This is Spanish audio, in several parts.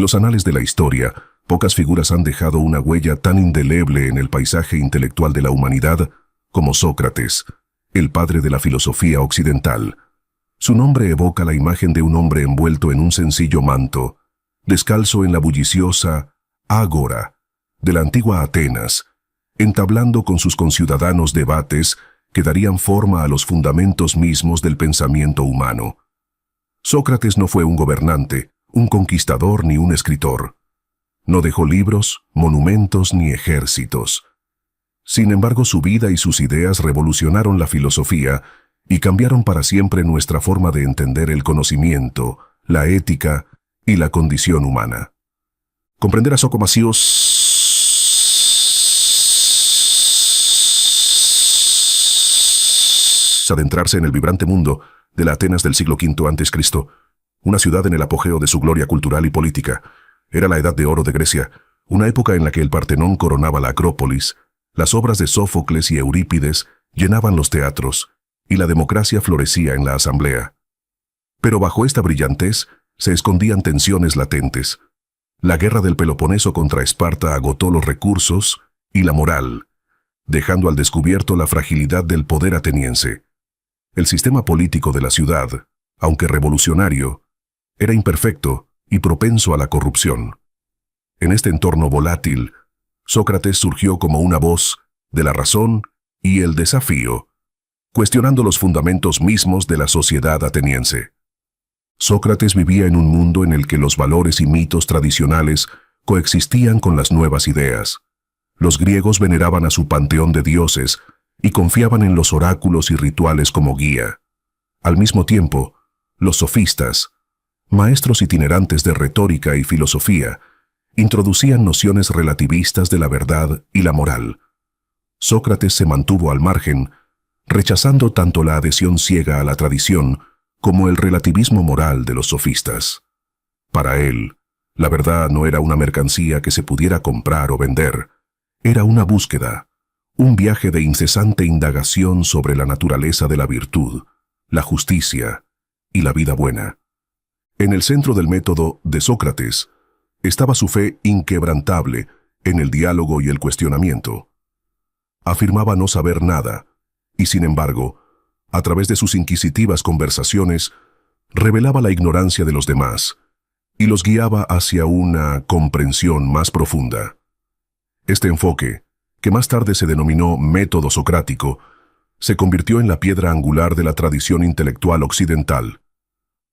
los anales de la historia, pocas figuras han dejado una huella tan indeleble en el paisaje intelectual de la humanidad como Sócrates, el padre de la filosofía occidental. Su nombre evoca la imagen de un hombre envuelto en un sencillo manto, descalzo en la bulliciosa ágora de la antigua Atenas, entablando con sus conciudadanos debates que darían forma a los fundamentos mismos del pensamiento humano. Sócrates no fue un gobernante, un conquistador ni un escritor. No dejó libros, monumentos ni ejércitos. Sin embargo, su vida y sus ideas revolucionaron la filosofía y cambiaron para siempre nuestra forma de entender el conocimiento, la ética y la condición humana. Comprender a Sócrates, adentrarse en el vibrante mundo de la Atenas del siglo V a.C., una ciudad en el apogeo de su gloria cultural y política. Era la Edad de Oro de Grecia, una época en la que el Partenón coronaba la Acrópolis, las obras de Sófocles y Eurípides llenaban los teatros, y la democracia florecía en la asamblea. Pero bajo esta brillantez se escondían tensiones latentes. La guerra del Peloponeso contra Esparta agotó los recursos y la moral, dejando al descubierto la fragilidad del poder ateniense. El sistema político de la ciudad, aunque revolucionario, era imperfecto y propenso a la corrupción. En este entorno volátil, Sócrates surgió como una voz de la razón y el desafío, cuestionando los fundamentos mismos de la sociedad ateniense. Sócrates vivía en un mundo en el que los valores y mitos tradicionales coexistían con las nuevas ideas. Los griegos veneraban a su panteón de dioses y confiaban en los oráculos y rituales como guía. Al mismo tiempo, los sofistas, maestros itinerantes de retórica y filosofía, introducían nociones relativistas de la verdad y la moral. Sócrates se mantuvo al margen, rechazando tanto la adhesión ciega a la tradición como el relativismo moral de los sofistas. Para él, la verdad no era una mercancía que se pudiera comprar o vender, era una búsqueda, un viaje de incesante indagación sobre la naturaleza de la virtud, la justicia y la vida buena. En el centro del método de Sócrates estaba su fe inquebrantable en el diálogo y el cuestionamiento. Afirmaba no saber nada, y sin embargo, a través de sus inquisitivas conversaciones, revelaba la ignorancia de los demás y los guiaba hacia una comprensión más profunda. Este enfoque, que más tarde se denominó método socrático, se convirtió en la piedra angular de la tradición intelectual occidental.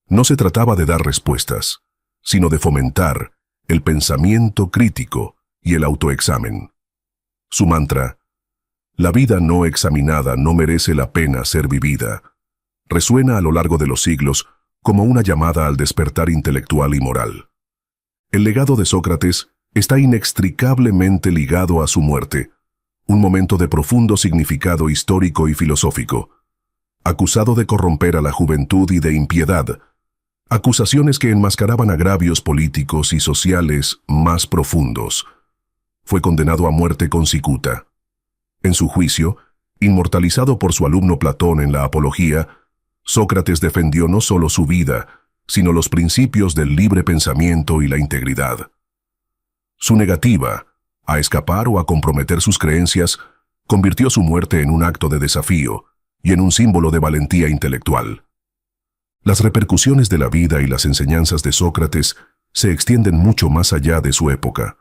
No se trataba de dar respuestas, sino de fomentar el pensamiento crítico y el autoexamen. Su mantra, "La vida no examinada no merece la pena ser vivida", resuena a lo largo de los siglos como una llamada al despertar intelectual y moral. El legado de Sócrates está inextricablemente ligado a su muerte, un momento de profundo significado histórico y filosófico. Acusado de corromper a la juventud y de impiedad, acusaciones que enmascaraban agravios políticos y sociales más profundos, fue condenado a muerte con cicuta. En su juicio, inmortalizado por su alumno Platón en la Apología, Sócrates defendió no solo su vida, sino los principios del libre pensamiento y la integridad. Su negativa a escapar o a comprometer sus creencias convirtió su muerte en un acto de desafío y en un símbolo de valentía intelectual. Las repercusiones de la vida y las enseñanzas de Sócrates se extienden mucho más allá de su época.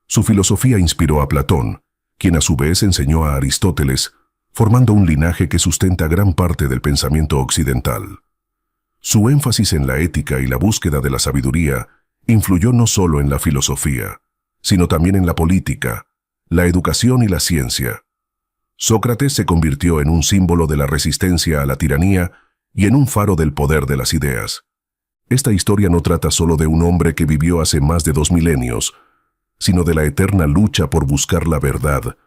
Su filosofía inspiró a Platón, quien a su vez enseñó a Aristóteles, formando un linaje que sustenta gran parte del pensamiento occidental. Su énfasis en la ética y la búsqueda de la sabiduría influyó no solo en la filosofía, sino también en la política, la educación y la ciencia. Sócrates se convirtió en un símbolo de la resistencia a la tiranía y en un faro del poder de las ideas. Esta historia no trata solo de un hombre que vivió hace más de 2 milenios, sino de la eterna lucha por buscar la verdad,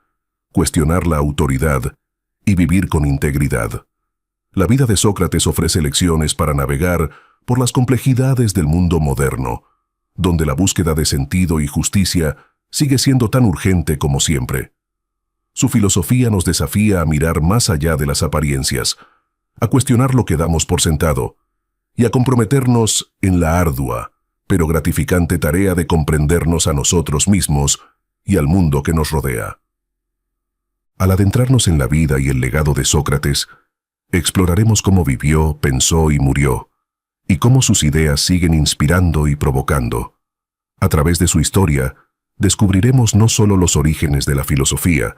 cuestionar la autoridad y vivir con integridad. La vida de Sócrates ofrece lecciones para navegar por las complejidades del mundo moderno, donde la búsqueda de sentido y justicia sigue siendo tan urgente como siempre. Su filosofía nos desafía a mirar más allá de las apariencias, a cuestionar lo que damos por sentado y a comprometernos en la ardua, pero gratificante tarea de comprendernos a nosotros mismos y al mundo que nos rodea. Al adentrarnos en la vida y el legado de Sócrates, exploraremos cómo vivió, pensó y murió, y cómo sus ideas siguen inspirando y provocando. A través de su historia, descubriremos no solo los orígenes de la filosofía,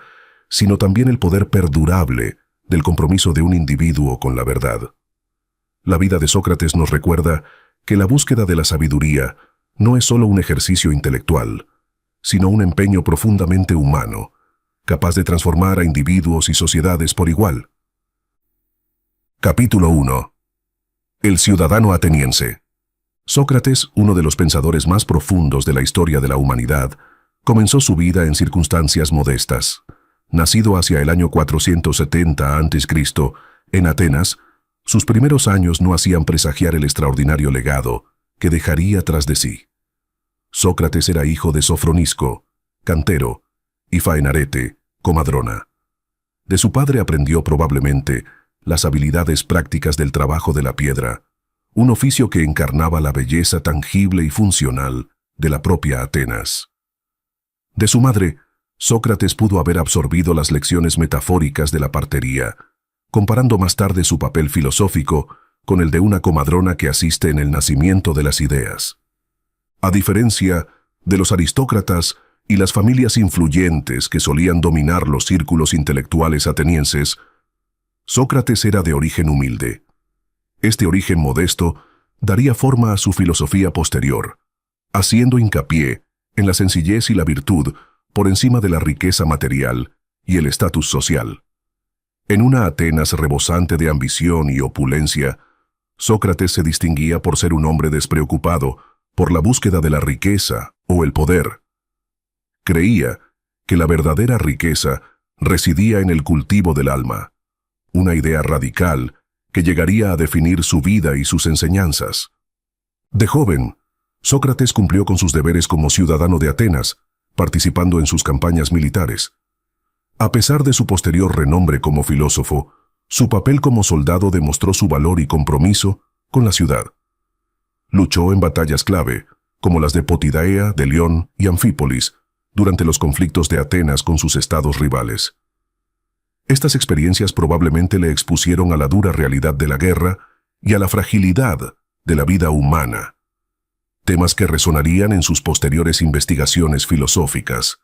sino también el poder perdurable del compromiso de un individuo con la verdad. La vida de Sócrates nos recuerda que la búsqueda de la sabiduría no es solo un ejercicio intelectual, sino un empeño profundamente humano, capaz de transformar a individuos y sociedades por igual. Capítulo 1. El ciudadano ateniense. Sócrates, uno de los pensadores más profundos de la historia de la humanidad, comenzó su vida en circunstancias modestas. Nacido hacia el año 470 a.C., en Atenas, sus primeros años no hacían presagiar el extraordinario legado que dejaría tras de sí. Sócrates era hijo de Sofronisco, cantero, y Faenarete, comadrona. De su padre aprendió probablemente las habilidades prácticas del trabajo de la piedra, un oficio que encarnaba la belleza tangible y funcional de la propia Atenas. De su madre, Sócrates pudo haber absorbido las lecciones metafóricas de la partería, comparando más tarde su papel filosófico con el de una comadrona que asiste en el nacimiento de las ideas. A diferencia de los aristócratas y las familias influyentes que solían dominar los círculos intelectuales atenienses, Sócrates era de origen humilde. Este origen modesto daría forma a su filosofía posterior, haciendo hincapié en la sencillez y la virtud por encima de la riqueza material y el estatus social. En una Atenas rebosante de ambición y opulencia, Sócrates se distinguía por ser un hombre despreocupado por la búsqueda de la riqueza o el poder. Creía que la verdadera riqueza residía en el cultivo del alma, una idea radical que llegaría a definir su vida y sus enseñanzas. De joven, Sócrates cumplió con sus deberes como ciudadano de Atenas, participando en sus campañas militares. A pesar de su posterior renombre como filósofo, su papel como soldado demostró su valor y compromiso con la ciudad. Luchó en batallas clave, como las de Potidaea, de León y Anfípolis, durante los conflictos de Atenas con sus estados rivales. Estas experiencias probablemente le expusieron a la dura realidad de la guerra y a la fragilidad de la vida humana, temas que resonarían en sus posteriores investigaciones filosóficas.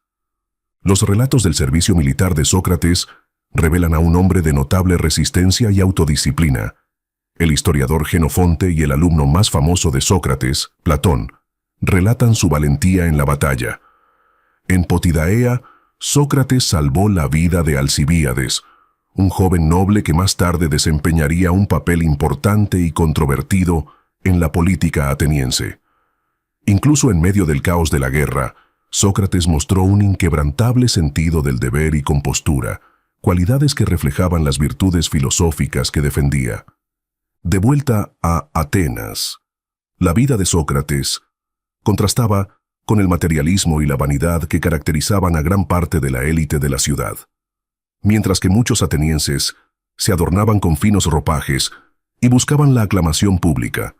Los relatos del servicio militar de Sócrates revelan a un hombre de notable resistencia y autodisciplina. El historiador Jenofonte y el alumno más famoso de Sócrates, Platón, relatan su valentía en la batalla. En Potidaea, Sócrates salvó la vida de Alcibíades, un joven noble que más tarde desempeñaría un papel importante y controvertido en la política ateniense. Incluso en medio del caos de la guerra, Sócrates mostró un inquebrantable sentido del deber y compostura, cualidades que reflejaban las virtudes filosóficas que defendía. De vuelta a Atenas, la vida de Sócrates contrastaba con el materialismo y la vanidad que caracterizaban a gran parte de la élite de la ciudad. Mientras que muchos atenienses se adornaban con finos ropajes y buscaban la aclamación pública,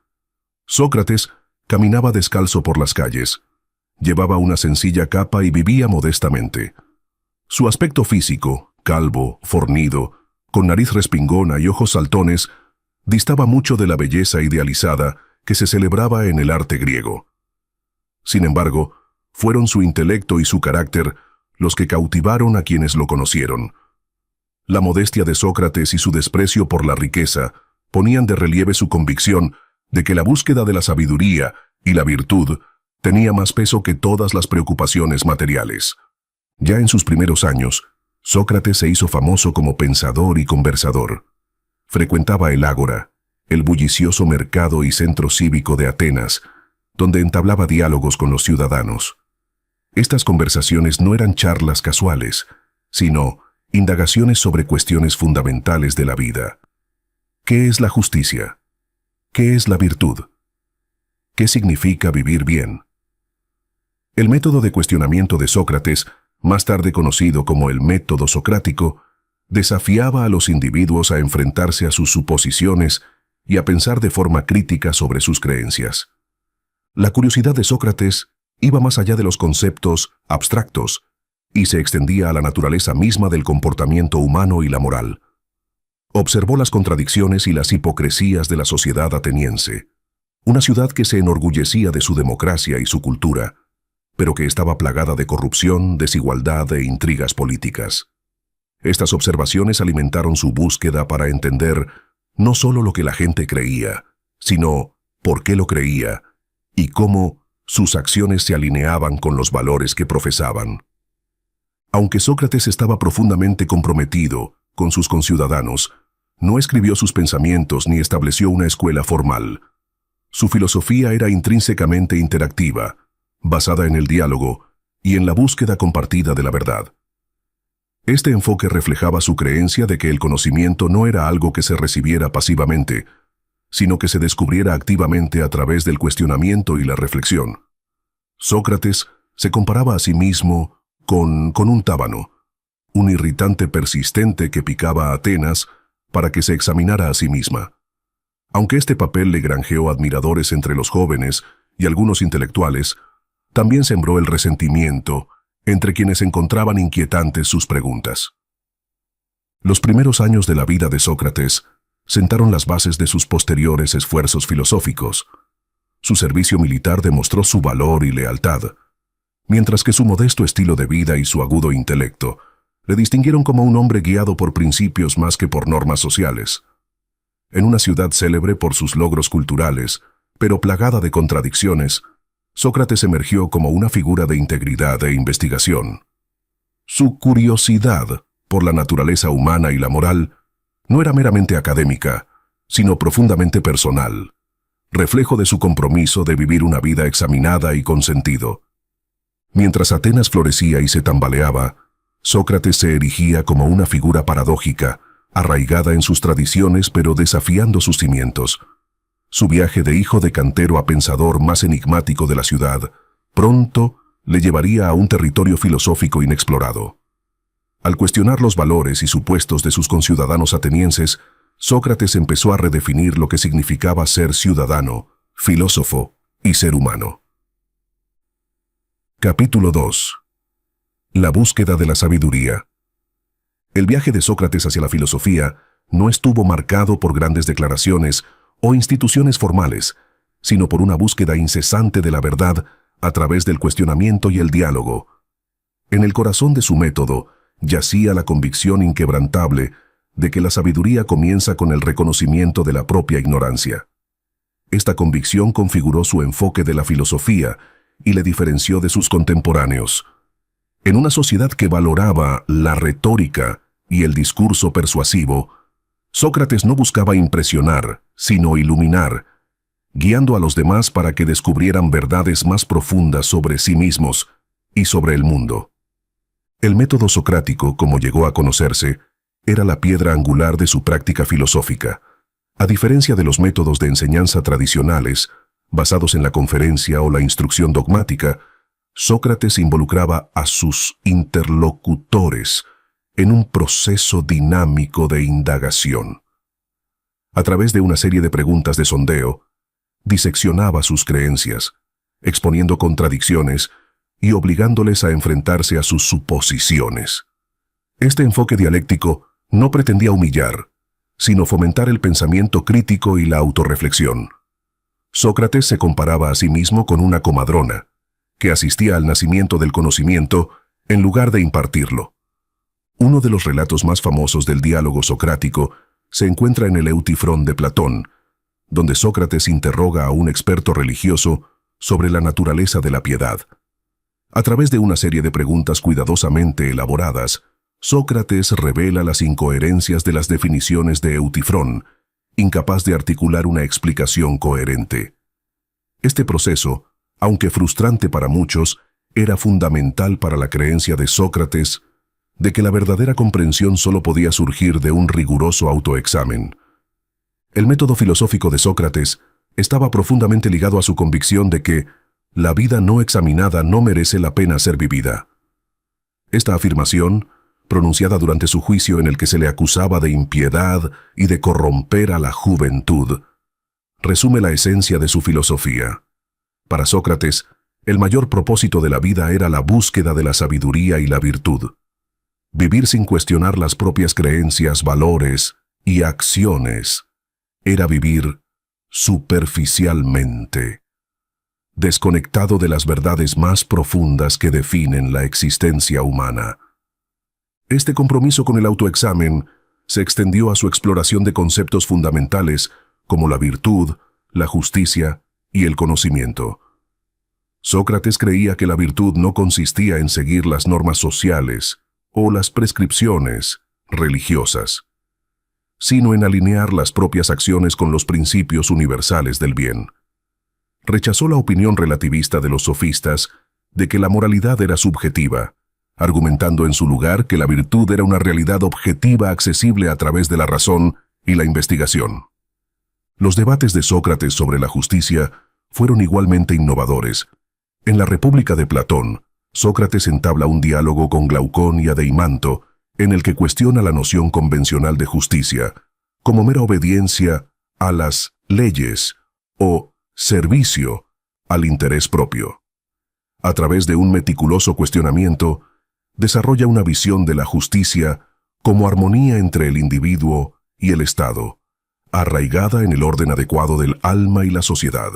Sócrates caminaba descalzo por las calles, llevaba una sencilla capa y vivía modestamente. Su aspecto físico, calvo, fornido, con nariz respingona y ojos saltones, distaba mucho de la belleza idealizada que se celebraba en el arte griego. Sin embargo, fueron su intelecto y su carácter los que cautivaron a quienes lo conocieron. La modestia de Sócrates y su desprecio por la riqueza ponían de relieve su convicción de que la búsqueda de la sabiduría y la virtud tenía más peso que todas las preocupaciones materiales. Ya en sus primeros años, Sócrates se hizo famoso como pensador y conversador. Frecuentaba el ágora, el bullicioso mercado y centro cívico de Atenas, donde entablaba diálogos con los ciudadanos. Estas conversaciones no eran charlas casuales, sino indagaciones sobre cuestiones fundamentales de la vida. ¿Qué es la justicia? ¿Qué es la virtud? ¿Qué significa vivir bien? El método de cuestionamiento de Sócrates, más tarde conocido como el método socrático, desafiaba a los individuos a enfrentarse a sus suposiciones y a pensar de forma crítica sobre sus creencias. La curiosidad de Sócrates iba más allá de los conceptos abstractos y se extendía a la naturaleza misma del comportamiento humano y la moral. Observó las contradicciones y las hipocresías de la sociedad ateniense, una ciudad que se enorgullecía de su democracia y su cultura, pero que estaba plagada de corrupción, desigualdad e intrigas políticas. Estas observaciones alimentaron su búsqueda para entender no solo lo que la gente creía, sino por qué lo creía y cómo sus acciones se alineaban con los valores que profesaban. Aunque Sócrates estaba profundamente comprometido con sus conciudadanos, no escribió sus pensamientos ni estableció una escuela formal. Su filosofía era intrínsecamente interactiva, basada en el diálogo y en la búsqueda compartida de la verdad. Este enfoque reflejaba su creencia de que el conocimiento no era algo que se recibiera pasivamente, sino que se descubriera activamente a través del cuestionamiento y la reflexión. Sócrates se comparaba a sí mismo con un tábano, un irritante persistente que picaba a Atenas para que se examinara a sí misma. Aunque este papel le granjeó admiradores entre los jóvenes y algunos intelectuales, también sembró el resentimiento entre quienes encontraban inquietantes sus preguntas. Los primeros años de la vida de Sócrates sentaron las bases de sus posteriores esfuerzos filosóficos. Su servicio militar demostró su valor y lealtad, mientras que su modesto estilo de vida y su agudo intelecto le distinguieron como un hombre guiado por principios más que por normas sociales. En una ciudad célebre por sus logros culturales, pero plagada de contradicciones, Sócrates emergió como una figura de integridad e investigación. Su curiosidad por la naturaleza humana y la moral no era meramente académica, sino profundamente personal, reflejo de su compromiso de vivir una vida examinada y con sentido. Mientras Atenas florecía y se tambaleaba, Sócrates se erigía como una figura paradójica, arraigada en sus tradiciones pero desafiando sus cimientos. Su viaje de hijo de cantero a pensador más enigmático de la ciudad pronto le llevaría a un territorio filosófico inexplorado. Al cuestionar los valores y supuestos de sus conciudadanos atenienses, Sócrates empezó a redefinir lo que significaba ser ciudadano, filósofo y ser humano. Capítulo 2. La búsqueda de la sabiduría. El viaje de Sócrates hacia la filosofía no estuvo marcado por grandes declaraciones o instituciones formales, sino por una búsqueda incesante de la verdad a través del cuestionamiento y el diálogo. En el corazón de su método yacía la convicción inquebrantable de que la sabiduría comienza con el reconocimiento de la propia ignorancia. Esta convicción configuró su enfoque de la filosofía y le diferenció de sus contemporáneos. En una sociedad que valoraba la retórica y el discurso persuasivo, Sócrates no buscaba impresionar, sino iluminar, guiando a los demás para que descubrieran verdades más profundas sobre sí mismos y sobre el mundo. El método socrático, como llegó a conocerse, era la piedra angular de su práctica filosófica. A diferencia de los métodos de enseñanza tradicionales, basados en la conferencia o la instrucción dogmática, Sócrates involucraba a sus interlocutores en un proceso dinámico de indagación. A través de una serie de preguntas de sondeo, diseccionaba sus creencias, exponiendo contradicciones y obligándoles a enfrentarse a sus suposiciones. Este enfoque dialéctico no pretendía humillar, sino fomentar el pensamiento crítico y la autorreflexión. Sócrates se comparaba a sí mismo con una comadrona, que asistía al nacimiento del conocimiento en lugar de impartirlo. Uno de los relatos más famosos del diálogo socrático se encuentra en el Eutifrón de Platón, donde Sócrates interroga a un experto religioso sobre la naturaleza de la piedad. A través de una serie de preguntas cuidadosamente elaboradas, Sócrates revela las incoherencias de las definiciones de Eutifrón, incapaz de articular una explicación coherente. Este proceso, aunque frustrante para muchos, era fundamental para la creencia de Sócrates de que la verdadera comprensión solo podía surgir de un riguroso autoexamen. El método filosófico de Sócrates estaba profundamente ligado a su convicción de que la vida no examinada no merece la pena ser vivida. Esta afirmación, pronunciada durante su juicio en el que se le acusaba de impiedad y de corromper a la juventud, resume la esencia de su filosofía. Para Sócrates, el mayor propósito de la vida era la búsqueda de la sabiduría y la virtud. Vivir sin cuestionar las propias creencias, valores y acciones era vivir superficialmente, desconectado de las verdades más profundas que definen la existencia humana. Este compromiso con el autoexamen se extendió a su exploración de conceptos fundamentales como la virtud, la justicia y el conocimiento. Sócrates creía que la virtud no consistía en seguir las normas sociales o las prescripciones religiosas, sino en alinear las propias acciones con los principios universales del bien. Rechazó la opinión relativista de los sofistas de que la moralidad era subjetiva, argumentando en su lugar que la virtud era una realidad objetiva accesible a través de la razón y la investigación. Los debates de Sócrates sobre la justicia fueron igualmente innovadores. En la República de Platón, Sócrates entabla un diálogo con Glaucón y Adeimanto en el que cuestiona la noción convencional de justicia como mera obediencia a las leyes o servicio al interés propio. A través de un meticuloso cuestionamiento, desarrolla una visión de la justicia como armonía entre el individuo y el Estado, arraigada en el orden adecuado del alma y la sociedad.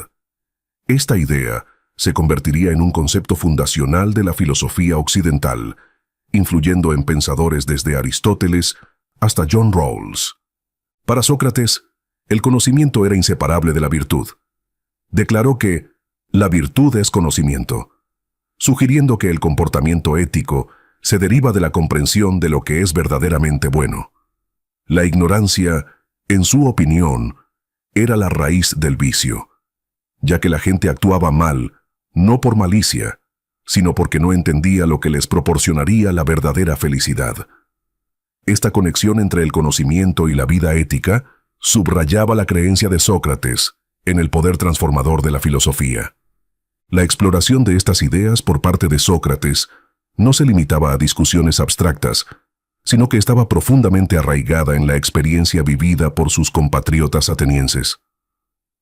Esta idea se convertiría en un concepto fundacional de la filosofía occidental, influyendo en pensadores desde Aristóteles hasta John Rawls. Para Sócrates, el conocimiento era inseparable de la virtud. Declaró que la virtud es conocimiento, sugiriendo que el comportamiento ético se deriva de la comprensión de lo que es verdaderamente bueno. La ignorancia, en su opinión, era la raíz del vicio, ya que la gente actuaba mal, no por malicia, sino porque no entendía lo que les proporcionaría la verdadera felicidad. Esta conexión entre el conocimiento y la vida ética subrayaba la creencia de Sócrates en el poder transformador de la filosofía. La exploración de estas ideas por parte de Sócrates no se limitaba a discusiones abstractas, sino que estaba profundamente arraigada en la experiencia vivida por sus compatriotas atenienses.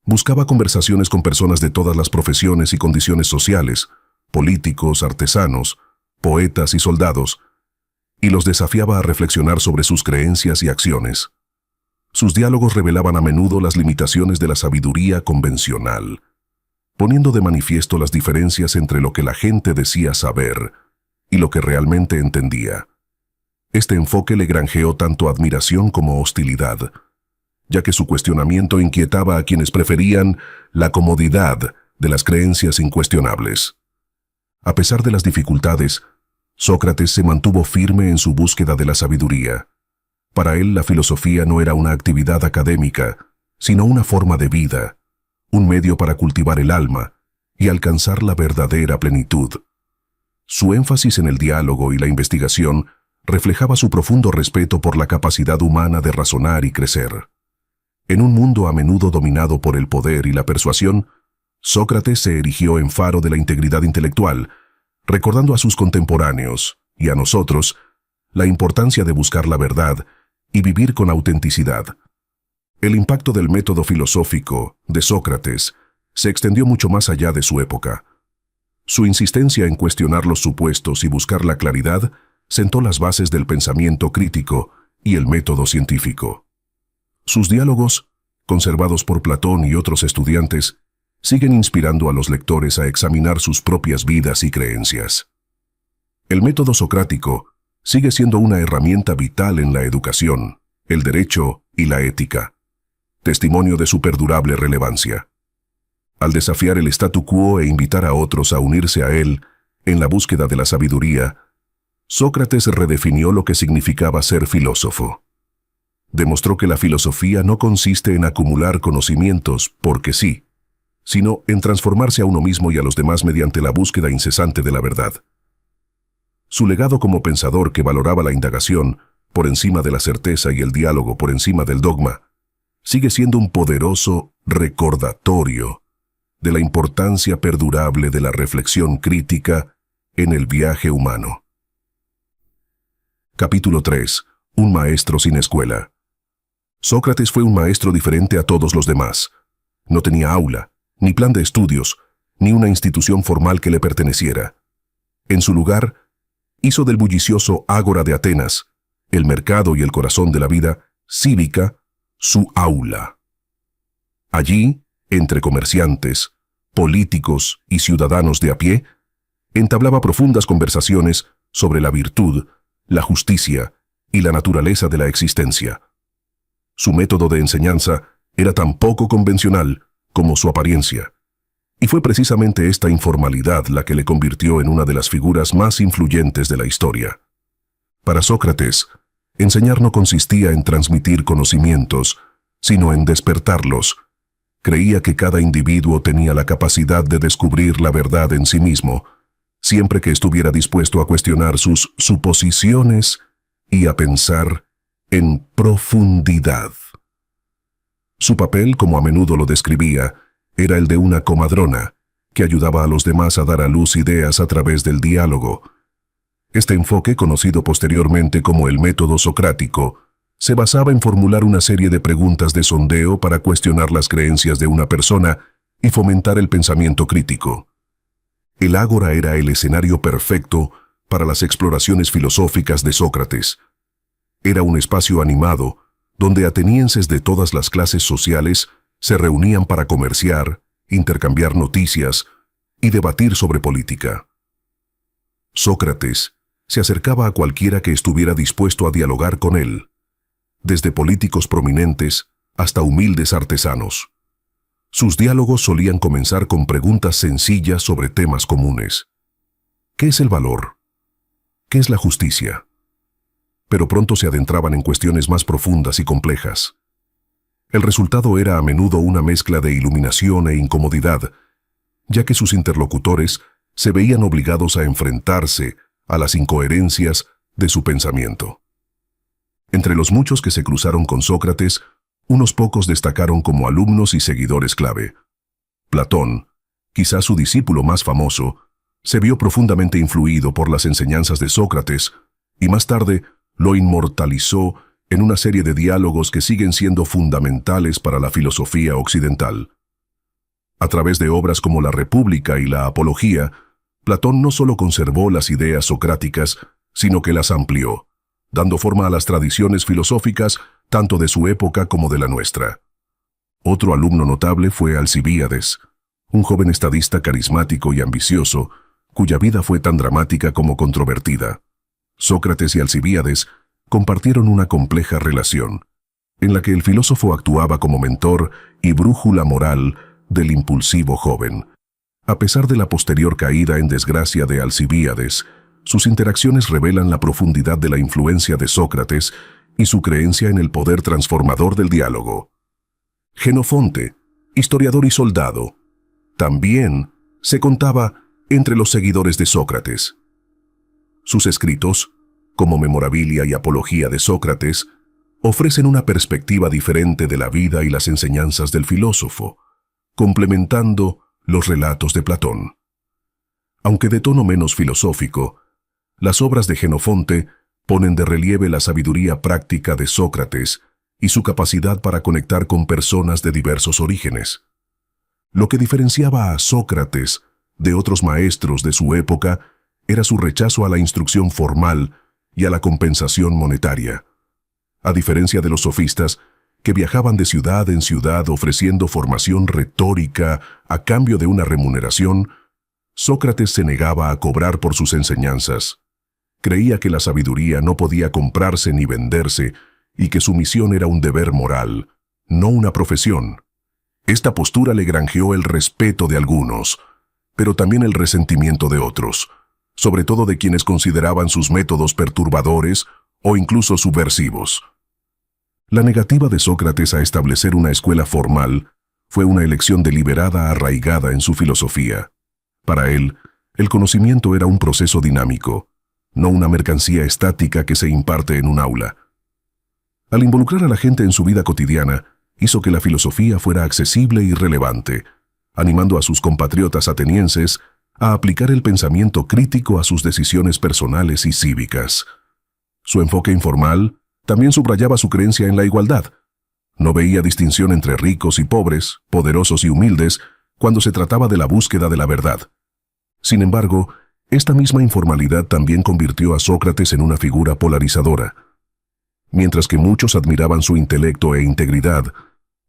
Buscaba conversaciones con personas de todas las profesiones y condiciones sociales, políticos, artesanos, poetas y soldados, y los desafiaba a reflexionar sobre sus creencias y acciones. Sus diálogos revelaban a menudo las limitaciones de la sabiduría convencional, poniendo de manifiesto las diferencias entre lo que la gente decía saber y lo que realmente entendía. Este enfoque le granjeó tanto admiración como hostilidad, ya que su cuestionamiento inquietaba a quienes preferían la comodidad de las creencias incuestionables. A pesar de las dificultades, Sócrates se mantuvo firme en su búsqueda de la sabiduría. Para él, la filosofía no era una actividad académica, sino una forma de vida, un medio para cultivar el alma y alcanzar la verdadera plenitud. Su énfasis en el diálogo y la investigación reflejaba su profundo respeto por la capacidad humana de razonar y crecer. En un mundo a menudo dominado por el poder y la persuasión, Sócrates se erigió en faro de la integridad intelectual, recordando a sus contemporáneos, y a nosotros, la importancia de buscar la verdad y vivir con autenticidad. El impacto del método filosófico de Sócrates se extendió mucho más allá de su época. Su insistencia en cuestionar los supuestos y buscar la claridad sentó las bases del pensamiento crítico y el método científico. Sus diálogos, conservados por Platón y otros estudiantes, siguen inspirando a los lectores a examinar sus propias vidas y creencias. El método socrático sigue siendo una herramienta vital en la educación, el derecho y la ética, testimonio de su perdurable relevancia. Al desafiar el statu quo e invitar a otros a unirse a él en la búsqueda de la sabiduría, Sócrates redefinió lo que significaba ser filósofo. Demostró que la filosofía no consiste en acumular conocimientos porque sí, sino en transformarse a uno mismo y a los demás mediante la búsqueda incesante de la verdad. Su legado como pensador que valoraba la indagación por encima de la certeza y el diálogo por encima del dogma, sigue siendo un poderoso recordatorio de la importancia perdurable de la reflexión crítica en el viaje humano. Capítulo 3. Un maestro sin escuela. Sócrates fue un maestro diferente a todos los demás. No tenía aula, ni plan de estudios, ni una institución formal que le perteneciera. En su lugar, hizo del bullicioso ágora de Atenas, el mercado y el corazón de la vida cívica, su aula. Allí, entre comerciantes, políticos y ciudadanos de a pie, entablaba profundas conversaciones sobre la virtud, la justicia y la naturaleza de la existencia. Su método de enseñanza era tan poco convencional como su apariencia, y fue precisamente esta informalidad la que le convirtió en una de las figuras más influyentes de la historia. Para Sócrates, enseñar no consistía en transmitir conocimientos, sino en despertarlos. Creía que cada individuo tenía la capacidad de descubrir la verdad en sí mismo, siempre que estuviera dispuesto a cuestionar sus suposiciones y a pensar en profundidad. Su papel, como a menudo lo describía, era el de una comadrona, que ayudaba a los demás a dar a luz ideas a través del diálogo. Este enfoque, conocido posteriormente como el método socrático, se basaba en formular una serie de preguntas de sondeo para cuestionar las creencias de una persona y fomentar el pensamiento crítico. El ágora era el escenario perfecto para las exploraciones filosóficas de Sócrates. Era un espacio animado, donde atenienses de todas las clases sociales se reunían para comerciar, intercambiar noticias y debatir sobre política. Sócrates se acercaba a cualquiera que estuviera dispuesto a dialogar con él, desde políticos prominentes hasta humildes artesanos. Sus diálogos solían comenzar con preguntas sencillas sobre temas comunes. ¿Qué es el valor? ¿Qué es la justicia? Pero pronto se adentraban en cuestiones más profundas y complejas. El resultado era a menudo una mezcla de iluminación e incomodidad, ya que sus interlocutores se veían obligados a enfrentarse a las incoherencias de su pensamiento. Entre los muchos que se cruzaron con Sócrates, unos pocos destacaron como alumnos y seguidores clave. Platón, quizás su discípulo más famoso, se vio profundamente influido por las enseñanzas de Sócrates y más tarde lo inmortalizó en una serie de diálogos que siguen siendo fundamentales para la filosofía occidental. A través de obras como La República y La Apología, Platón no solo conservó las ideas socráticas, sino que las amplió, dando forma a las tradiciones filosóficas tanto de su época como de la nuestra. Otro alumno notable fue Alcibíades, un joven estadista carismático y ambicioso, cuya vida fue tan dramática como controvertida. Sócrates y Alcibíades compartieron una compleja relación, en la que el filósofo actuaba como mentor y brújula moral del impulsivo joven. A pesar de la posterior caída en desgracia de Alcibíades, sus interacciones revelan la profundidad de la influencia de Sócrates y su creencia en el poder transformador del diálogo. Jenofonte, historiador y soldado, también se contaba entre los seguidores de Sócrates. Sus escritos, como Memorabilia y Apología de Sócrates, ofrecen una perspectiva diferente de la vida y las enseñanzas del filósofo, complementando los relatos de Platón. Aunque de tono menos filosófico, las obras de Jenofonte ponen de relieve la sabiduría práctica de Sócrates y su capacidad para conectar con personas de diversos orígenes. Lo que diferenciaba a Sócrates de otros maestros de su época era su rechazo a la instrucción formal y a la compensación monetaria. A diferencia de los sofistas, que viajaban de ciudad en ciudad ofreciendo formación retórica a cambio de una remuneración, Sócrates se negaba a cobrar por sus enseñanzas. Creía que la sabiduría no podía comprarse ni venderse y que su misión era un deber moral, no una profesión. Esta postura le granjeó el respeto de algunos, pero también el resentimiento de otros, sobre todo de quienes consideraban sus métodos perturbadores o incluso subversivos. La negativa de Sócrates a establecer una escuela formal fue una elección deliberada arraigada en su filosofía. Para él, el conocimiento era un proceso dinámico, no una mercancía estática que se imparte en un aula. Al involucrar a la gente en su vida cotidiana, hizo que la filosofía fuera accesible y relevante, animando a sus compatriotas atenienses a aplicar el pensamiento crítico a sus decisiones personales y cívicas. Su enfoque informal también subrayaba su creencia en la igualdad. No veía distinción entre ricos y pobres, poderosos y humildes, cuando se trataba de la búsqueda de la verdad. Sin embargo, esta misma informalidad también convirtió a Sócrates en una figura polarizadora. Mientras que muchos admiraban su intelecto e integridad,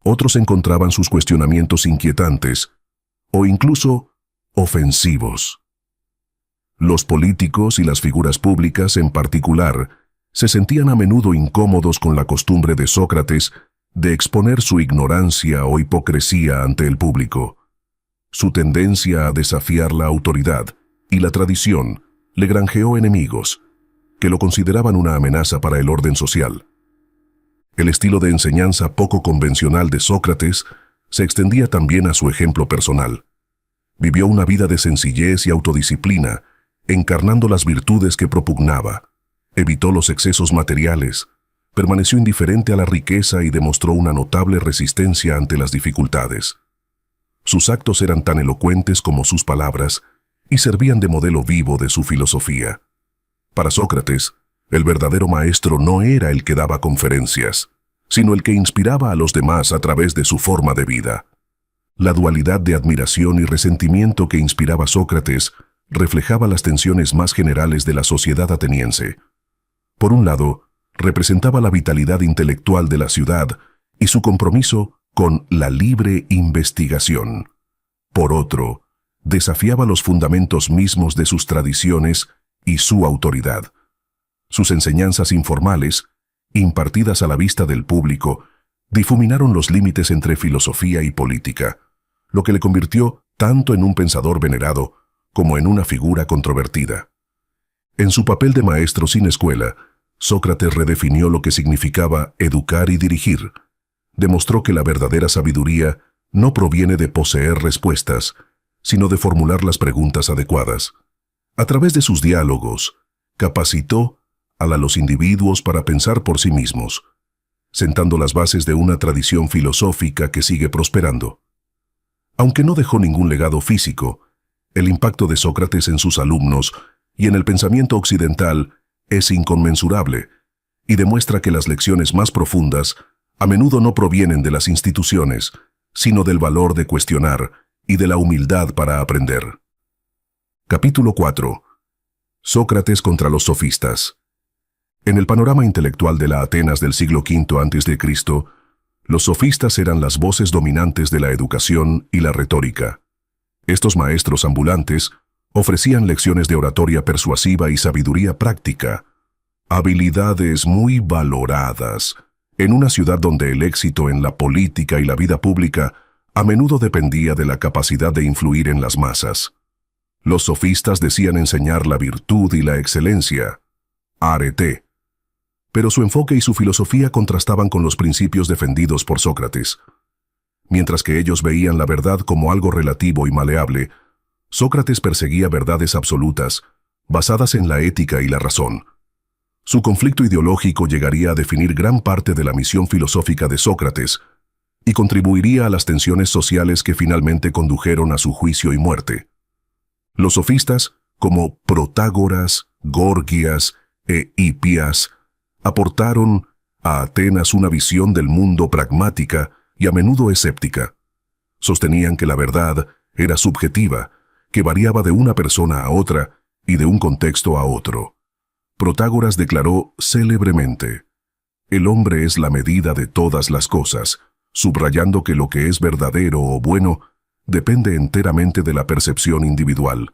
otros encontraban sus cuestionamientos inquietantes o incluso ofensivos. Los políticos y las figuras públicas en particular se sentían a menudo incómodos con la costumbre de Sócrates de exponer su ignorancia o hipocresía ante el público. Su tendencia a desafiar la autoridad y la tradición le granjeó enemigos, que lo consideraban una amenaza para el orden social. El estilo de enseñanza poco convencional de Sócrates se extendía también a su ejemplo personal. Vivió una vida de sencillez y autodisciplina, encarnando las virtudes que propugnaba. Evitó los excesos materiales, permaneció indiferente a la riqueza y demostró una notable resistencia ante las dificultades. Sus actos eran tan elocuentes como sus palabras y servían de modelo vivo de su filosofía. Para Sócrates, el verdadero maestro no era el que daba conferencias, sino el que inspiraba a los demás a través de su forma de vida. La dualidad de admiración y resentimiento que inspiraba Sócrates reflejaba las tensiones más generales de la sociedad ateniense. Por un lado, representaba la vitalidad intelectual de la ciudad y su compromiso con la libre investigación. Por otro, desafiaba los fundamentos mismos de sus tradiciones y su autoridad. Sus enseñanzas informales, impartidas a la vista del público, difuminaron los límites entre filosofía y política, lo que le convirtió tanto en un pensador venerado como en una figura controvertida. En su papel de maestro sin escuela, Sócrates redefinió lo que significaba educar y dirigir. Demostró que la verdadera sabiduría no proviene de poseer respuestas, sino de formular las preguntas adecuadas. A través de sus diálogos, capacitó a los individuos para pensar por sí mismos, sentando las bases de una tradición filosófica que sigue prosperando. Aunque no dejó ningún legado físico, el impacto de Sócrates en sus alumnos y en el pensamiento occidental es inconmensurable y demuestra que las lecciones más profundas a menudo no provienen de las instituciones, sino del valor de cuestionar y de la humildad para aprender. Capítulo 4. Sócrates contra los sofistas. En el panorama intelectual de la Atenas del siglo V a.C., los sofistas eran las voces dominantes de la educación y la retórica. Estos maestros ambulantes ofrecían lecciones de oratoria persuasiva y sabiduría práctica, habilidades muy valoradas en una ciudad donde el éxito en la política y la vida pública a menudo dependía de la capacidad de influir en las masas. Los sofistas decían enseñar la virtud y la excelencia, arete, pero su enfoque y su filosofía contrastaban con los principios defendidos por Sócrates. Mientras que ellos veían la verdad como algo relativo y maleable, Sócrates perseguía verdades absolutas, basadas en la ética y la razón. Su conflicto ideológico llegaría a definir gran parte de la misión filosófica de Sócrates y contribuiría a las tensiones sociales que finalmente condujeron a su juicio y muerte. Los sofistas, como Protágoras, Gorgias e Hipías, aportaron a Atenas una visión del mundo pragmática y a menudo escéptica. Sostenían que la verdad era subjetiva, que variaba de una persona a otra y de un contexto a otro. Protágoras declaró célebremente: «El hombre es la medida de todas las cosas», subrayando que lo que es verdadero o bueno depende enteramente de la percepción individual.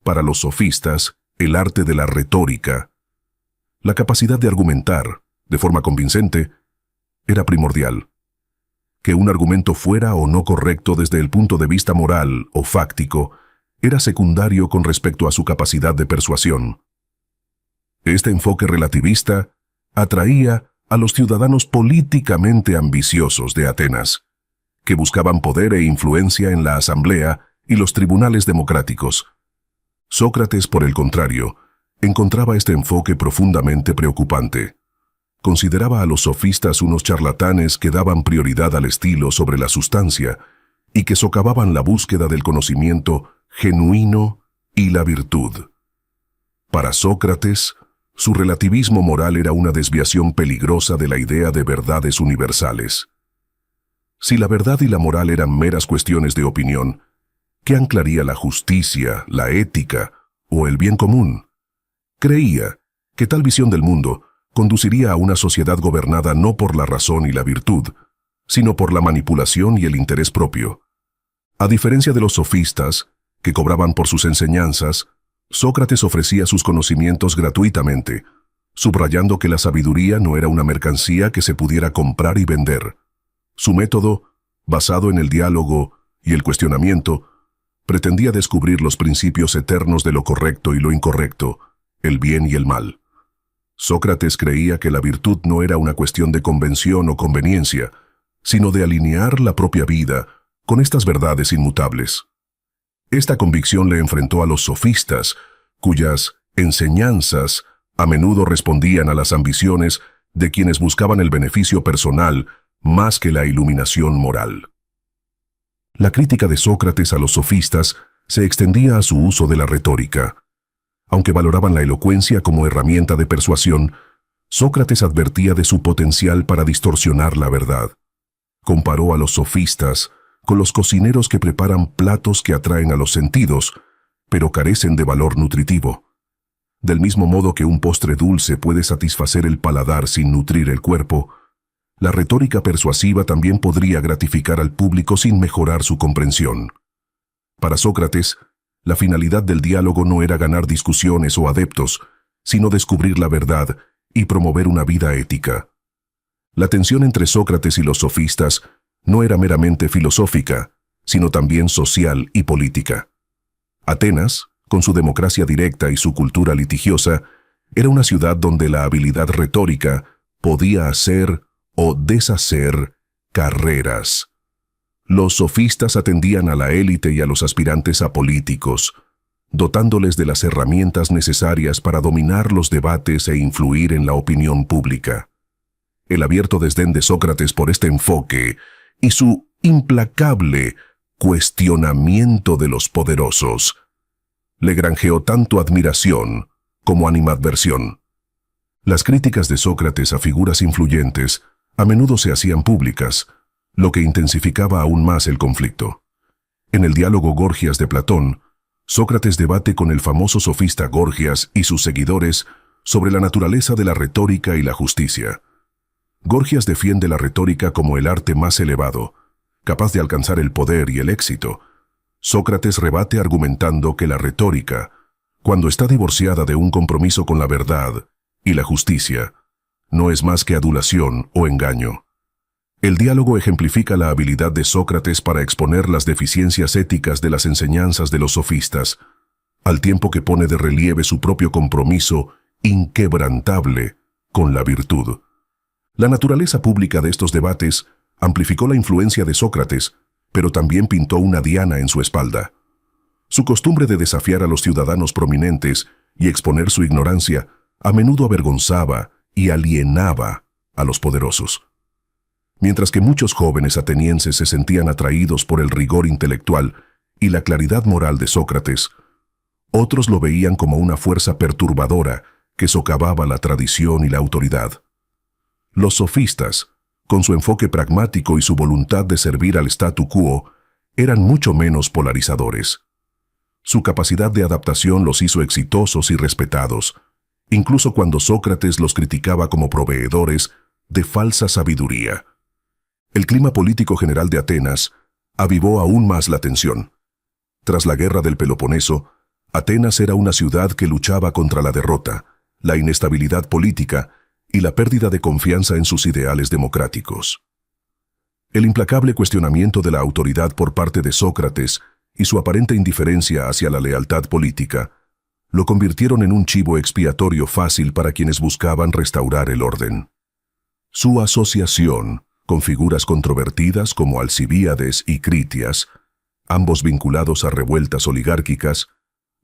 Para los sofistas, el arte de la retórica, la capacidad de argumentar, de forma convincente, era primordial. Que un argumento fuera o no correcto desde el punto de vista moral o fáctico era secundario con respecto a su capacidad de persuasión. Este enfoque relativista atraía a los ciudadanos políticamente ambiciosos de Atenas, que buscaban poder e influencia en la asamblea y los tribunales democráticos. Sócrates, por el contrario, encontraba este enfoque profundamente preocupante. Consideraba a los sofistas unos charlatanes que daban prioridad al estilo sobre la sustancia y que socavaban la búsqueda del conocimiento genuino y la virtud. Para Sócrates, su relativismo moral era una desviación peligrosa de la idea de verdades universales. Si la verdad y la moral eran meras cuestiones de opinión, ¿qué anclaría la justicia, la ética o el bien común? Creía que tal visión del mundo conduciría a una sociedad gobernada no por la razón y la virtud, sino por la manipulación y el interés propio. A diferencia de los sofistas, que cobraban por sus enseñanzas, Sócrates ofrecía sus conocimientos gratuitamente, subrayando que la sabiduría no era una mercancía que se pudiera comprar y vender. Su método, basado en el diálogo y el cuestionamiento, pretendía descubrir los principios eternos de lo correcto y lo incorrecto, el bien y el mal. Sócrates creía que la virtud no era una cuestión de convención o conveniencia, sino de alinear la propia vida con estas verdades inmutables. Esta convicción le enfrentó a los sofistas, cuyas enseñanzas a menudo respondían a las ambiciones de quienes buscaban el beneficio personal más que la iluminación moral. La crítica de Sócrates a los sofistas se extendía a su uso de la retórica. Aunque valoraban la elocuencia como herramienta de persuasión, Sócrates advertía de su potencial para distorsionar la verdad. Comparó a los sofistas con los cocineros que preparan platos que atraen a los sentidos, pero carecen de valor nutritivo. Del mismo modo que un postre dulce puede satisfacer el paladar sin nutrir el cuerpo, la retórica persuasiva también podría gratificar al público sin mejorar su comprensión. Para Sócrates, la finalidad del diálogo no era ganar discusiones o adeptos, sino descubrir la verdad y promover una vida ética. La tensión entre Sócrates y los sofistas no era meramente filosófica, sino también social y política. Atenas, con su democracia directa y su cultura litigiosa, era una ciudad donde la habilidad retórica podía hacer o deshacer carreras. Los sofistas atendían a la élite y a los aspirantes a políticos, dotándoles de las herramientas necesarias para dominar los debates e influir en la opinión pública. El abierto desdén de Sócrates por este enfoque y su implacable cuestionamiento de los poderosos le granjeó tanto admiración como animadversión. Las críticas de Sócrates a figuras influyentes a menudo se hacían públicas, lo que intensificaba aún más el conflicto. En el diálogo Gorgias de Platón, Sócrates debate con el famoso sofista Gorgias y sus seguidores sobre la naturaleza de la retórica y la justicia. Gorgias defiende la retórica como el arte más elevado, capaz de alcanzar el poder y el éxito. Sócrates rebate argumentando que la retórica, cuando está divorciada de un compromiso con la verdad y la justicia, no es más que adulación o engaño. El diálogo ejemplifica la habilidad de Sócrates para exponer las deficiencias éticas de las enseñanzas de los sofistas, al tiempo que pone de relieve su propio compromiso inquebrantable con la virtud. La naturaleza pública de estos debates amplificó la influencia de Sócrates, pero también pintó una diana en su espalda. Su costumbre de desafiar a los ciudadanos prominentes y exponer su ignorancia a menudo avergonzaba y alienaba a los poderosos. Mientras que muchos jóvenes atenienses se sentían atraídos por el rigor intelectual y la claridad moral de Sócrates, otros lo veían como una fuerza perturbadora que socavaba la tradición y la autoridad. Los sofistas, con su enfoque pragmático y su voluntad de servir al statu quo, eran mucho menos polarizadores. Su capacidad de adaptación los hizo exitosos y respetados, incluso cuando Sócrates los criticaba como proveedores de falsa sabiduría. El clima político general de Atenas avivó aún más la tensión. Tras la guerra del Peloponeso, Atenas era una ciudad que luchaba contra la derrota, la inestabilidad política y la pérdida de confianza en sus ideales democráticos. El implacable cuestionamiento de la autoridad por parte de Sócrates y su aparente indiferencia hacia la lealtad política lo convirtieron en un chivo expiatorio fácil para quienes buscaban restaurar el orden. Su asociación con figuras controvertidas como Alcibíades y Critias, ambos vinculados a revueltas oligárquicas,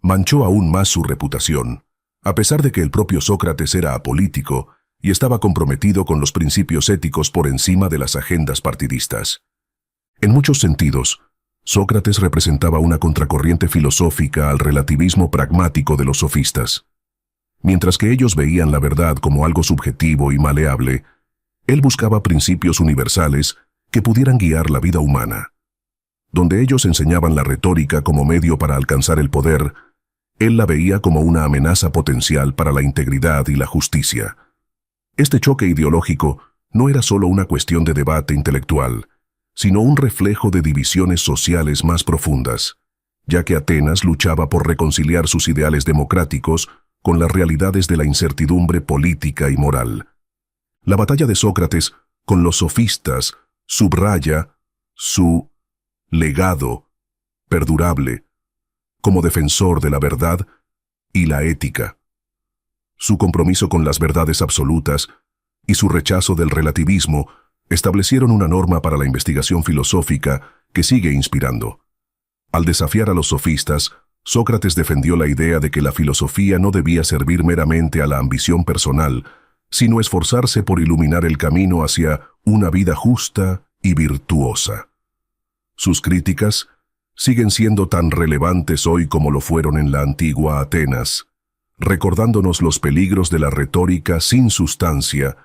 manchó aún más su reputación, a pesar de que el propio Sócrates era apolítico y estaba comprometido con los principios éticos por encima de las agendas partidistas. En muchos sentidos, Sócrates representaba una contracorriente filosófica al relativismo pragmático de los sofistas. Mientras que ellos veían la verdad como algo subjetivo y maleable, él buscaba principios universales que pudieran guiar la vida humana. Donde ellos enseñaban la retórica como medio para alcanzar el poder, él la veía como una amenaza potencial para la integridad y la justicia. Este choque ideológico no era solo una cuestión de debate intelectual, sino un reflejo de divisiones sociales más profundas, ya que Atenas luchaba por reconciliar sus ideales democráticos con las realidades de la incertidumbre política y moral. La batalla de Sócrates con los sofistas subraya su legado perdurable como defensor de la verdad y la ética. Su compromiso con las verdades absolutas y su rechazo del relativismo establecieron una norma para la investigación filosófica que sigue inspirando. Al desafiar a los sofistas, Sócrates defendió la idea de que la filosofía no debía servir meramente a la ambición personal, sino esforzarse por iluminar el camino hacia una vida justa y virtuosa. Sus críticas siguen siendo tan relevantes hoy como lo fueron en la antigua Atenas, recordándonos los peligros de la retórica sin sustancia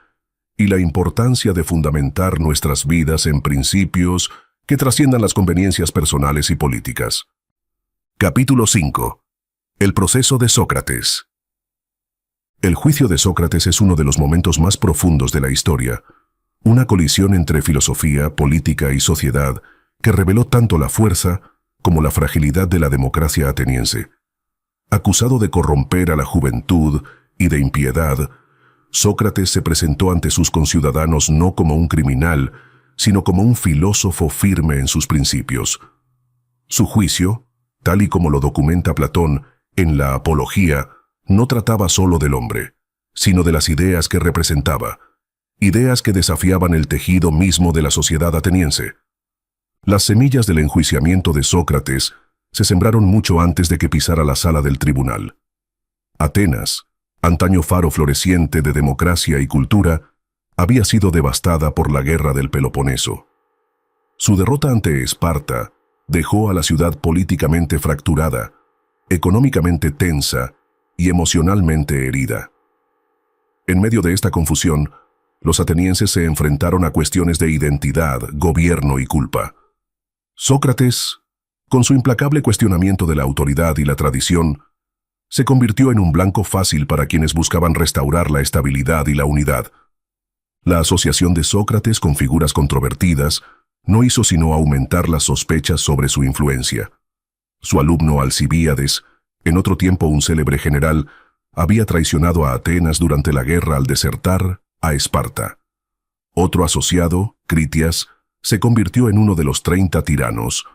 y la importancia de fundamentar nuestras vidas en principios que trasciendan las conveniencias personales y políticas. Capítulo 5. El proceso de Sócrates. El juicio de Sócrates es uno de los momentos más profundos de la historia, una colisión entre filosofía, política y sociedad que reveló tanto la fuerza como la fragilidad de la democracia ateniense. Acusado de corromper a la juventud y de impiedad, Sócrates se presentó ante sus conciudadanos no como un criminal, sino como un filósofo firme en sus principios. Su juicio, tal y como lo documenta Platón en la Apología, no trataba solo del hombre, sino de las ideas que representaba, ideas que desafiaban el tejido mismo de la sociedad ateniense. Las semillas del enjuiciamiento de Sócrates se sembraron mucho antes de que pisara la sala del tribunal. Atenas, antaño faro floreciente de democracia y cultura, había sido devastada por la guerra del Peloponeso. Su derrota ante Esparta dejó a la ciudad políticamente fracturada, económicamente tensa y emocionalmente herida. En medio de esta confusión, los atenienses se enfrentaron a cuestiones de identidad, gobierno y culpa. Sócrates, con su implacable cuestionamiento de la autoridad y la tradición, se convirtió en un blanco fácil para quienes buscaban restaurar la estabilidad y la unidad. La asociación de Sócrates con figuras controvertidas no hizo sino aumentar las sospechas sobre su influencia. Su alumno Alcibíades, en otro tiempo un célebre general, había traicionado a Atenas durante la guerra al desertar a Esparta. Otro asociado, Critias, se convirtió en uno de los 30 tiranos,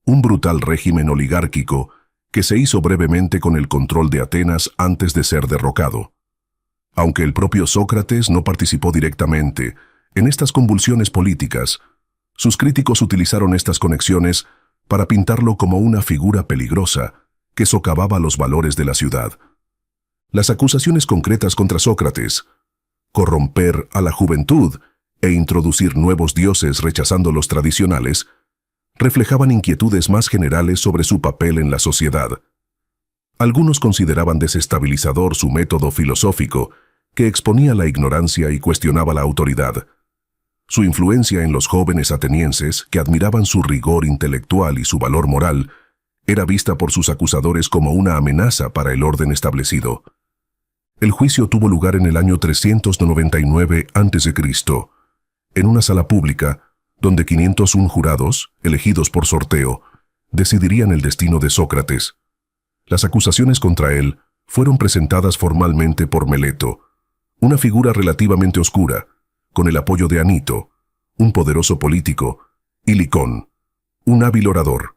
un brutal régimen oligárquico que se hizo brevemente con el control de Atenas antes de ser derrocado. Aunque el propio Sócrates no participó directamente en estas convulsiones políticas, sus críticos utilizaron estas conexiones para pintarlo como una figura peligrosa que socavaba los valores de la ciudad. Las acusaciones concretas contra Sócrates, corromper a la juventud e introducir nuevos dioses rechazando los tradicionales, reflejaban inquietudes más generales sobre su papel en la sociedad. Algunos consideraban desestabilizador su método filosófico, que exponía la ignorancia y cuestionaba la autoridad. Su influencia en los jóvenes atenienses, que admiraban su rigor intelectual y su valor moral, era vista por sus acusadores como una amenaza para el orden establecido. El juicio tuvo lugar en el año 399 a.C., en una sala pública, donde 501 jurados, elegidos por sorteo, decidirían el destino de Sócrates. Las acusaciones contra él fueron presentadas formalmente por Meleto, una figura relativamente oscura, con el apoyo de Anito, un poderoso político, y Licón, un hábil orador.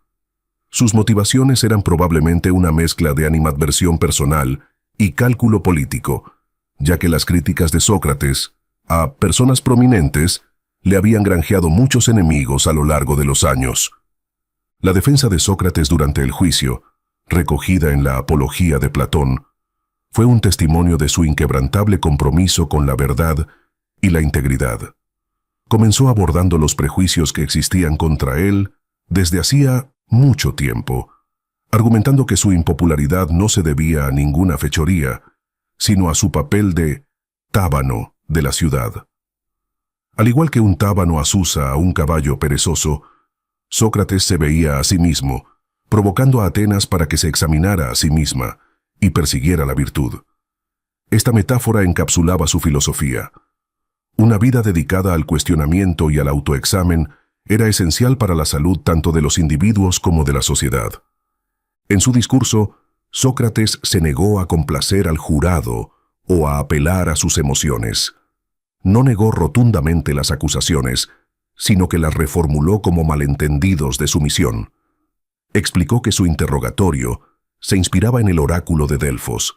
Sus motivaciones eran probablemente una mezcla de animadversión personal y cálculo político, ya que las críticas de Sócrates a personas prominentes le habían granjeado muchos enemigos a lo largo de los años. La defensa de Sócrates durante el juicio, recogida en la Apología de Platón, fue un testimonio de su inquebrantable compromiso con la verdad y la integridad. Comenzó abordando los prejuicios que existían contra él desde hacía mucho tiempo, argumentando que su impopularidad no se debía a ninguna fechoría, sino a su papel de tábano de la ciudad. Al igual que un tábano azuza a un caballo perezoso, Sócrates se veía a sí mismo, provocando a Atenas para que se examinara a sí misma y persiguiera la virtud. Esta metáfora encapsulaba su filosofía. Una vida dedicada al cuestionamiento y al autoexamen era esencial para la salud tanto de los individuos como de la sociedad. En su discurso, Sócrates se negó a complacer al jurado o a apelar a sus emociones. No negó rotundamente las acusaciones, sino que las reformuló como malentendidos de su misión. Explicó que su interrogatorio se inspiraba en el oráculo de Delfos,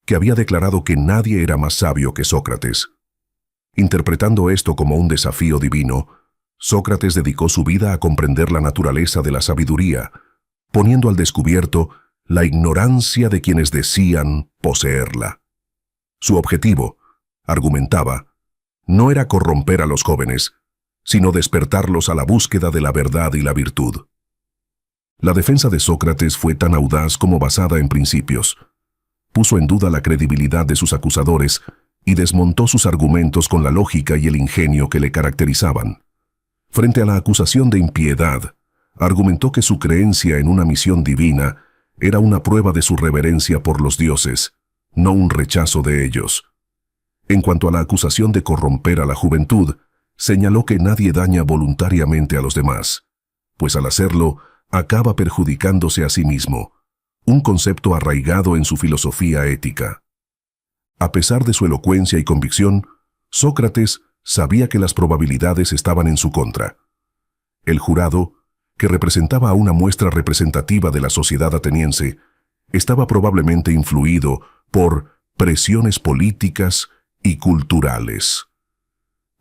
que había declarado que nadie era más sabio que Sócrates. Interpretando esto como un desafío divino, Sócrates dedicó su vida a comprender la naturaleza de la sabiduría, poniendo al descubierto la ignorancia de quienes decían poseerla. Su objetivo, argumentaba, no era corromper a los jóvenes, sino despertarlos a la búsqueda de la verdad y la virtud. La defensa de Sócrates fue tan audaz como basada en principios. Puso en duda la credibilidad de sus acusadores y desmontó sus argumentos con la lógica y el ingenio que le caracterizaban. Frente a la acusación de impiedad, argumentó que su creencia en una misión divina era una prueba de su reverencia por los dioses, no un rechazo de ellos. En cuanto a la acusación de corromper a la juventud, señaló que nadie daña voluntariamente a los demás, pues al hacerlo, acaba perjudicándose a sí mismo, un concepto arraigado en su filosofía ética. A pesar de su elocuencia y convicción, Sócrates sabía que las probabilidades estaban en su contra. El jurado, que representaba a una muestra representativa de la sociedad ateniense, estaba probablemente influido por presiones políticas y culturales.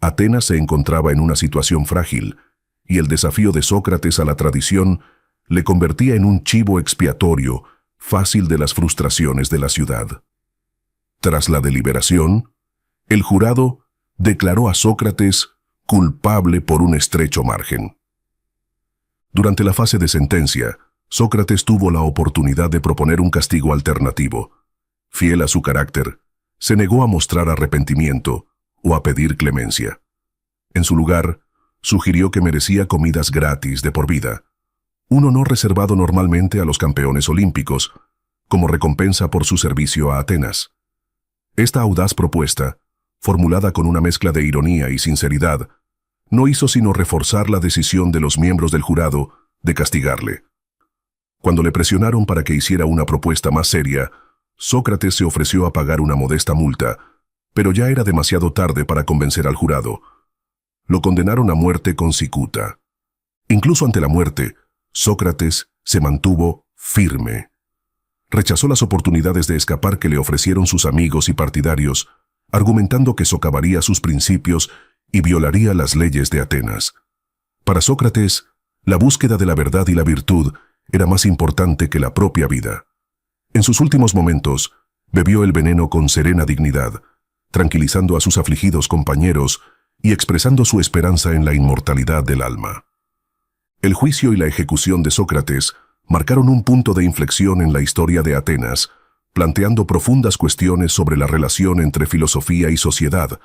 Atenas se encontraba en una situación frágil, y el desafío de Sócrates a la tradición le convertía en un chivo expiatorio fácil de las frustraciones de la ciudad. Tras la deliberación, el jurado declaró a Sócrates culpable por un estrecho margen. Durante la fase de sentencia, Sócrates tuvo la oportunidad de proponer un castigo alternativo. Fiel a su carácter, se negó a mostrar arrepentimiento o a pedir clemencia. En su lugar, sugirió que merecía comidas gratis de por vida, un honor reservado normalmente a los campeones olímpicos, como recompensa por su servicio a Atenas. Esta audaz propuesta, formulada con una mezcla de ironía y sinceridad, no hizo sino reforzar la decisión de los miembros del jurado de castigarle. Cuando le presionaron para que hiciera una propuesta más seria, Sócrates se ofreció a pagar una modesta multa, pero ya era demasiado tarde para convencer al jurado. Lo condenaron a muerte con cicuta. Incluso ante la muerte, Sócrates se mantuvo firme. Rechazó las oportunidades de escapar que le ofrecieron sus amigos y partidarios, argumentando que socavaría sus principios y violaría las leyes de Atenas. Para Sócrates, la búsqueda de la verdad y la virtud era más importante que la propia vida. En sus últimos momentos, bebió el veneno con serena dignidad, tranquilizando a sus afligidos compañeros y expresando su esperanza en la inmortalidad del alma. El juicio y la ejecución de Sócrates marcaron un punto de inflexión en la historia de Atenas, planteando profundas cuestiones sobre la relación entre filosofía y sociedad,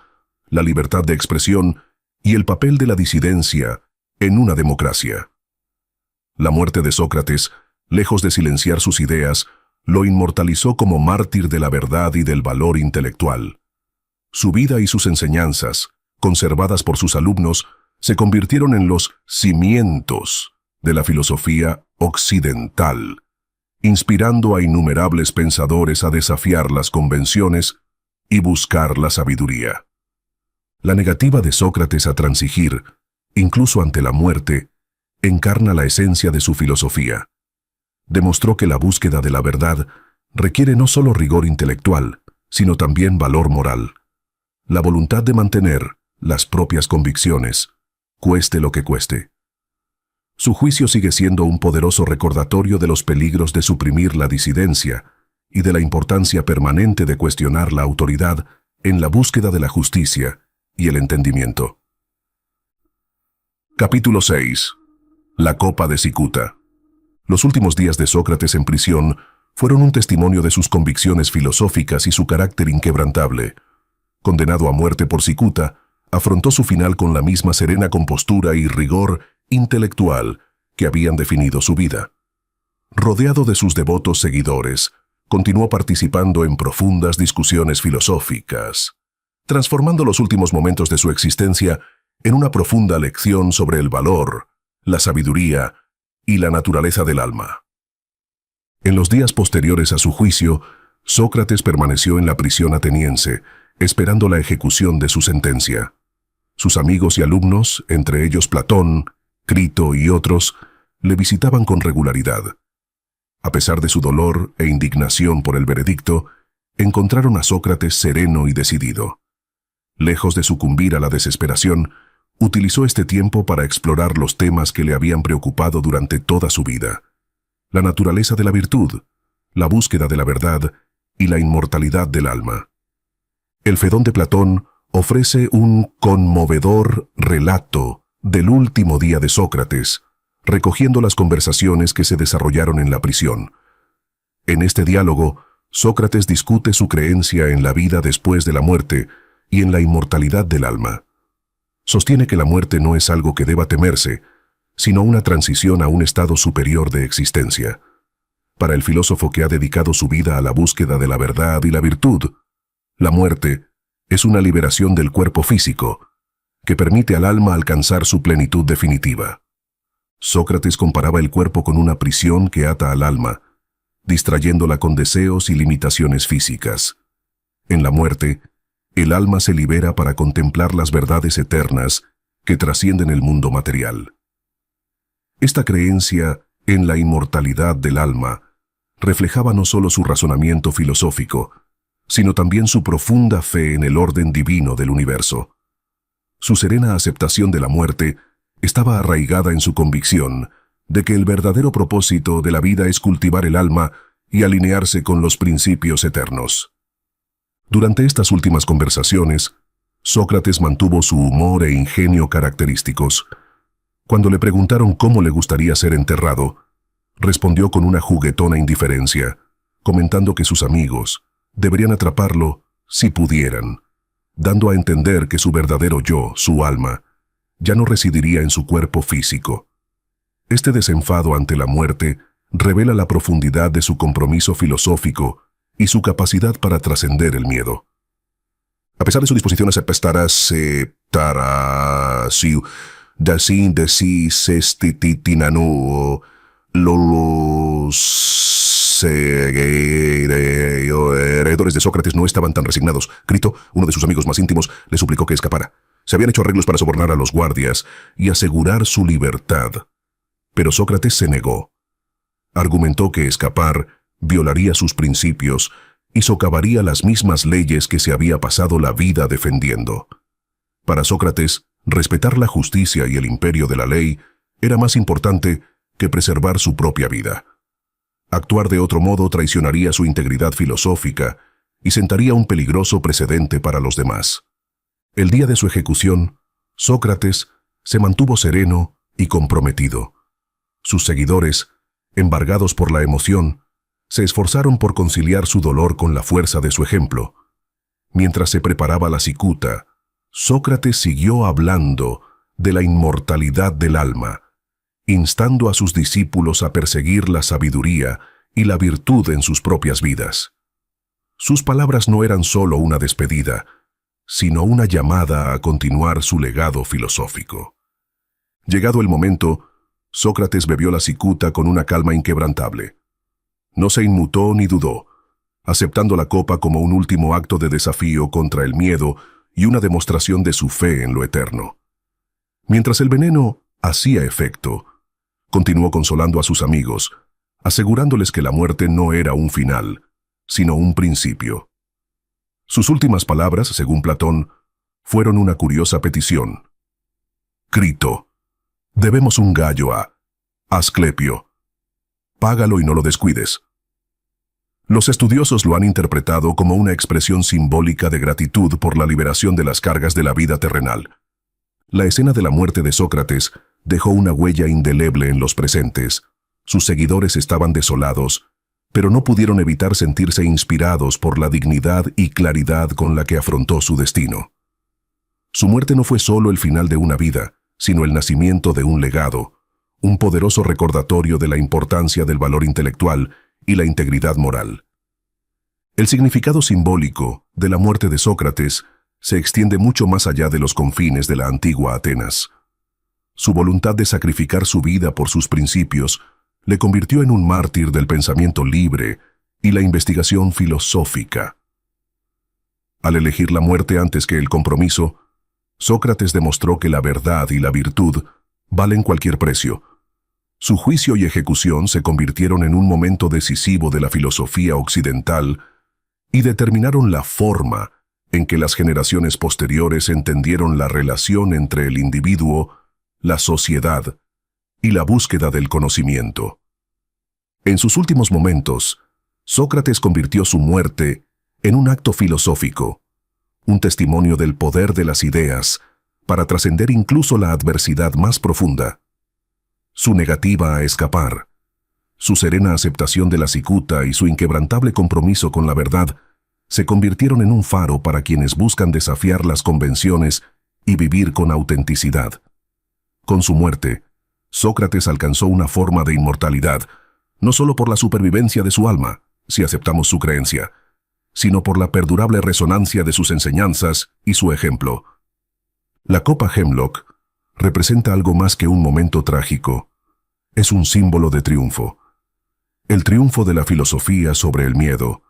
la libertad de expresión y el papel de la disidencia en una democracia. La muerte de Sócrates, lejos de silenciar sus ideas, lo inmortalizó como mártir de la verdad y del valor intelectual. Su vida y sus enseñanzas, conservadas por sus alumnos, se convirtieron en los cimientos de la filosofía occidental, inspirando a innumerables pensadores a desafiar las convenciones y buscar la sabiduría. La negativa de Sócrates a transigir, incluso ante la muerte, encarna la esencia de su filosofía. Demostró que la búsqueda de la verdad requiere no solo rigor intelectual, sino también valor moral. La voluntad de mantener las propias convicciones, cueste lo que cueste. Su juicio sigue siendo un poderoso recordatorio de los peligros de suprimir la disidencia y de la importancia permanente de cuestionar la autoridad en la búsqueda de la justicia y el entendimiento. Capítulo 6. La copa de cicuta. Los últimos días de Sócrates en prisión fueron un testimonio de sus convicciones filosóficas y su carácter inquebrantable. Condenado a muerte por cicuta, afrontó su final con la misma serena compostura y rigor intelectual que habían definido su vida. Rodeado de sus devotos seguidores, continuó participando en profundas discusiones filosóficas, transformando los últimos momentos de su existencia en una profunda lección sobre el valor, la sabiduría y la naturaleza del alma. En los días posteriores a su juicio, Sócrates permaneció en la prisión ateniense, esperando la ejecución de su sentencia. Sus amigos y alumnos, entre ellos Platón, Crito y otros, le visitaban con regularidad. A pesar de su dolor e indignación por el veredicto, encontraron a Sócrates sereno y decidido. Lejos de sucumbir a la desesperación, utilizó este tiempo para explorar los temas que le habían preocupado durante toda su vida: la naturaleza de la virtud, la búsqueda de la verdad y la inmortalidad del alma. El Fedón de Platón ofrece un conmovedor relato del último día de Sócrates, recogiendo las conversaciones que se desarrollaron en la prisión. En este diálogo, Sócrates discute su creencia en la vida después de la muerte y en la inmortalidad del alma. Sostiene que la muerte no es algo que deba temerse, sino una transición a un estado superior de existencia. Para el filósofo que ha dedicado su vida a la búsqueda de la verdad y la virtud, la muerte es una liberación del cuerpo físico, que permite al alma alcanzar su plenitud definitiva. Sócrates comparaba el cuerpo con una prisión que ata al alma, distrayéndola con deseos y limitaciones físicas. En la muerte, el alma se libera para contemplar las verdades eternas que trascienden el mundo material. Esta creencia en la inmortalidad del alma reflejaba no solo su razonamiento filosófico, sino también su profunda fe en el orden divino del universo. Su serena aceptación de la muerte estaba arraigada en su convicción de que el verdadero propósito de la vida es cultivar el alma y alinearse con los principios eternos. Durante estas últimas conversaciones, Sócrates mantuvo su humor e ingenio característicos. Cuando le preguntaron cómo le gustaría ser enterrado, respondió con una juguetona indiferencia, comentando que sus amigos deberían atraparlo si pudieran, dando a entender que su verdadero yo, su alma, ya no residiría en su cuerpo físico. Este desenfado ante la muerte revela la profundidad de su compromiso filosófico y su capacidad para trascender el miedo. A pesar de su disposición a aceptar los seguidores de Sócrates no estaban tan resignados. Crito, uno de sus amigos más íntimos, le suplicó que escapara. Se habían hecho arreglos para sobornar a los guardias y asegurar su libertad. Pero Sócrates se negó. Argumentó que escapar violaría sus principios y socavaría las mismas leyes que se había pasado la vida defendiendo. Para Sócrates, respetar la justicia y el imperio de la ley era más importante que preservar su propia vida. Actuar de otro modo traicionaría su integridad filosófica y sentaría un peligroso precedente para los demás. El día de su ejecución, Sócrates se mantuvo sereno y comprometido. Sus seguidores, embargados por la emoción, se esforzaron por conciliar su dolor con la fuerza de su ejemplo. Mientras se preparaba la cicuta, Sócrates siguió hablando de la inmortalidad del alma, instando a sus discípulos a perseguir la sabiduría y la virtud en sus propias vidas. Sus palabras no eran solo una despedida, sino una llamada a continuar su legado filosófico. Llegado el momento, Sócrates bebió la cicuta con una calma inquebrantable. No se inmutó ni dudó, aceptando la copa como un último acto de desafío contra el miedo y una demostración de su fe en lo eterno. Mientras el veneno hacía efecto, continuó consolando a sus amigos, asegurándoles que la muerte no era un final, sino un principio. Sus últimas palabras, según Platón, fueron una curiosa petición. Crito, debemos un gallo a Asclepio. Págalo y no lo descuides. Los estudiosos lo han interpretado como una expresión simbólica de gratitud por la liberación de las cargas de la vida terrenal. La escena de la muerte de Sócrates dejó una huella indeleble en los presentes. Sus seguidores estaban desolados, pero no pudieron evitar sentirse inspirados por la dignidad y claridad con la que afrontó su destino. Su muerte no fue solo el final de una vida, sino el nacimiento de un legado, un poderoso recordatorio de la importancia del valor intelectual y la integridad moral. El significado simbólico de la muerte de Sócrates se extiende mucho más allá de los confines de la antigua Atenas. Su voluntad de sacrificar su vida por sus principios le convirtió en un mártir del pensamiento libre y la investigación filosófica. Al elegir la muerte antes que el compromiso, Sócrates demostró que la verdad y la virtud valen cualquier precio. Su juicio y ejecución se convirtieron en un momento decisivo de la filosofía occidental y determinaron la forma en que las generaciones posteriores entendieron la relación entre el individuo, la sociedad y la búsqueda del conocimiento. En sus últimos momentos, Sócrates convirtió su muerte en un acto filosófico, un testimonio del poder de las ideas para trascender incluso la adversidad más profunda. Su negativa a escapar, su serena aceptación de la cicuta y su inquebrantable compromiso con la verdad se convirtieron en un faro para quienes buscan desafiar las convenciones y vivir con autenticidad. Con su muerte, Sócrates alcanzó una forma de inmortalidad, no solo por la supervivencia de su alma, si aceptamos su creencia, sino por la perdurable resonancia de sus enseñanzas y su ejemplo. La copa Hemlock representa algo más que un momento trágico. Es un símbolo de triunfo. El triunfo de la filosofía sobre el miedo,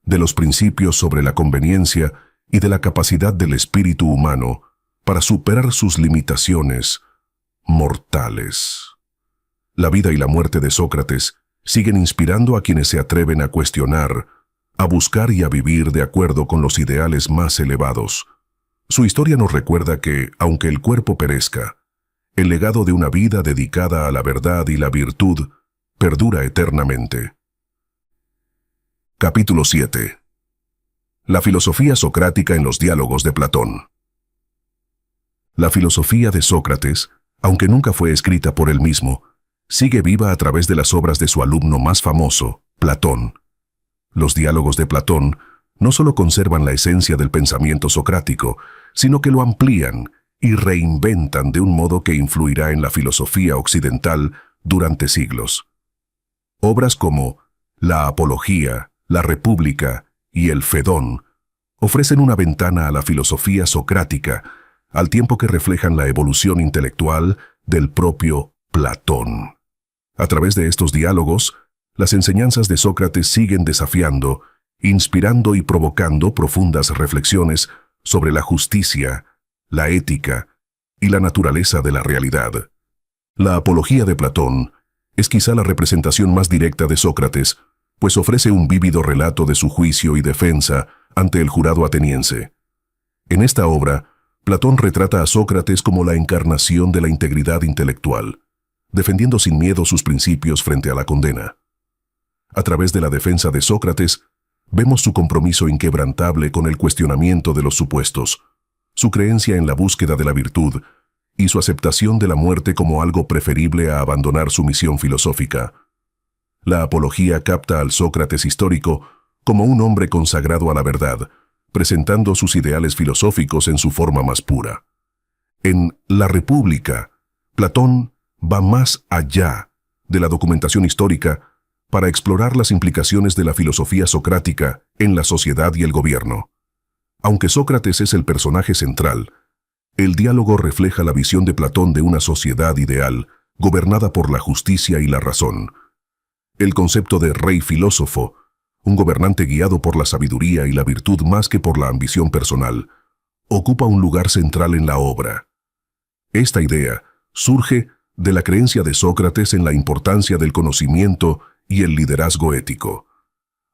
de los principios sobre la conveniencia y de la capacidad del espíritu humano para superar sus limitaciones mortales. La vida y la muerte de Sócrates siguen inspirando a quienes se atreven a cuestionar, a buscar y a vivir de acuerdo con los ideales más elevados. Su historia nos recuerda que, aunque el cuerpo perezca, el legado de una vida dedicada a la verdad y la virtud perdura eternamente. Capítulo 7. La filosofía socrática en los diálogos de Platón. La filosofía de Sócrates, aunque nunca fue escrita por él mismo, sigue viva a través de las obras de su alumno más famoso, Platón. Los diálogos de Platón no solo conservan la esencia del pensamiento socrático, sino que lo amplían y reinventan de un modo que influirá en la filosofía occidental durante siglos. Obras como La Apología, La República y El Fedón ofrecen una ventana a la filosofía socrática, al tiempo que reflejan la evolución intelectual del propio Platón. A través de estos diálogos, las enseñanzas de Sócrates siguen desafiando, inspirando y provocando profundas reflexiones sobre la justicia, la ética y la naturaleza de la realidad. La Apología de Platón es quizá la representación más directa de Sócrates, pues ofrece un vívido relato de su juicio y defensa ante el jurado ateniense. En esta obra, Platón retrata a Sócrates como la encarnación de la integridad intelectual, defendiendo sin miedo sus principios frente a la condena. A través de la defensa de Sócrates, vemos su compromiso inquebrantable con el cuestionamiento de los supuestos, su creencia en la búsqueda de la virtud y su aceptación de la muerte como algo preferible a abandonar su misión filosófica. La Apología capta al Sócrates histórico como un hombre consagrado a la verdad, presentando sus ideales filosóficos en su forma más pura. En La República, Platón va más allá de la documentación histórica para explorar las implicaciones de la filosofía socrática en la sociedad y el gobierno. Aunque Sócrates es el personaje central, el diálogo refleja la visión de Platón de una sociedad ideal, gobernada por la justicia y la razón. El concepto de rey filósofo, un gobernante guiado por la sabiduría y la virtud más que por la ambición personal, ocupa un lugar central en la obra. Esta idea surge de la creencia de Sócrates en la importancia del conocimiento y el liderazgo ético.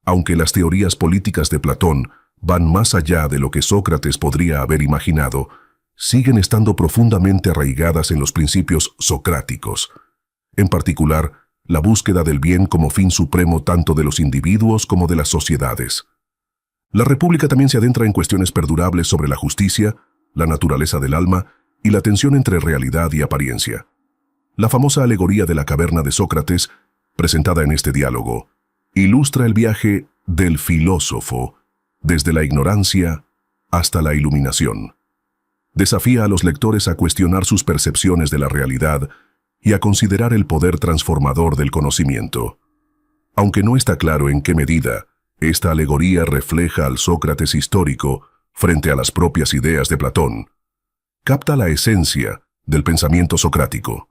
Aunque las teorías políticas de Platón van más allá de lo que Sócrates podría haber imaginado, siguen estando profundamente arraigadas en los principios socráticos. En particular, la búsqueda del bien como fin supremo tanto de los individuos como de las sociedades. La República también se adentra en cuestiones perdurables sobre la justicia, la naturaleza del alma y la tensión entre realidad y apariencia. La famosa alegoría de la caverna de Sócrates, presentada en este diálogo, ilustra el viaje del filósofo desde la ignorancia hasta la iluminación. Desafía a los lectores a cuestionar sus percepciones de la realidad y a considerar el poder transformador del conocimiento. Aunque no está claro en qué medida, esta alegoría refleja al Sócrates histórico frente a las propias ideas de Platón. Capta la esencia del pensamiento socrático,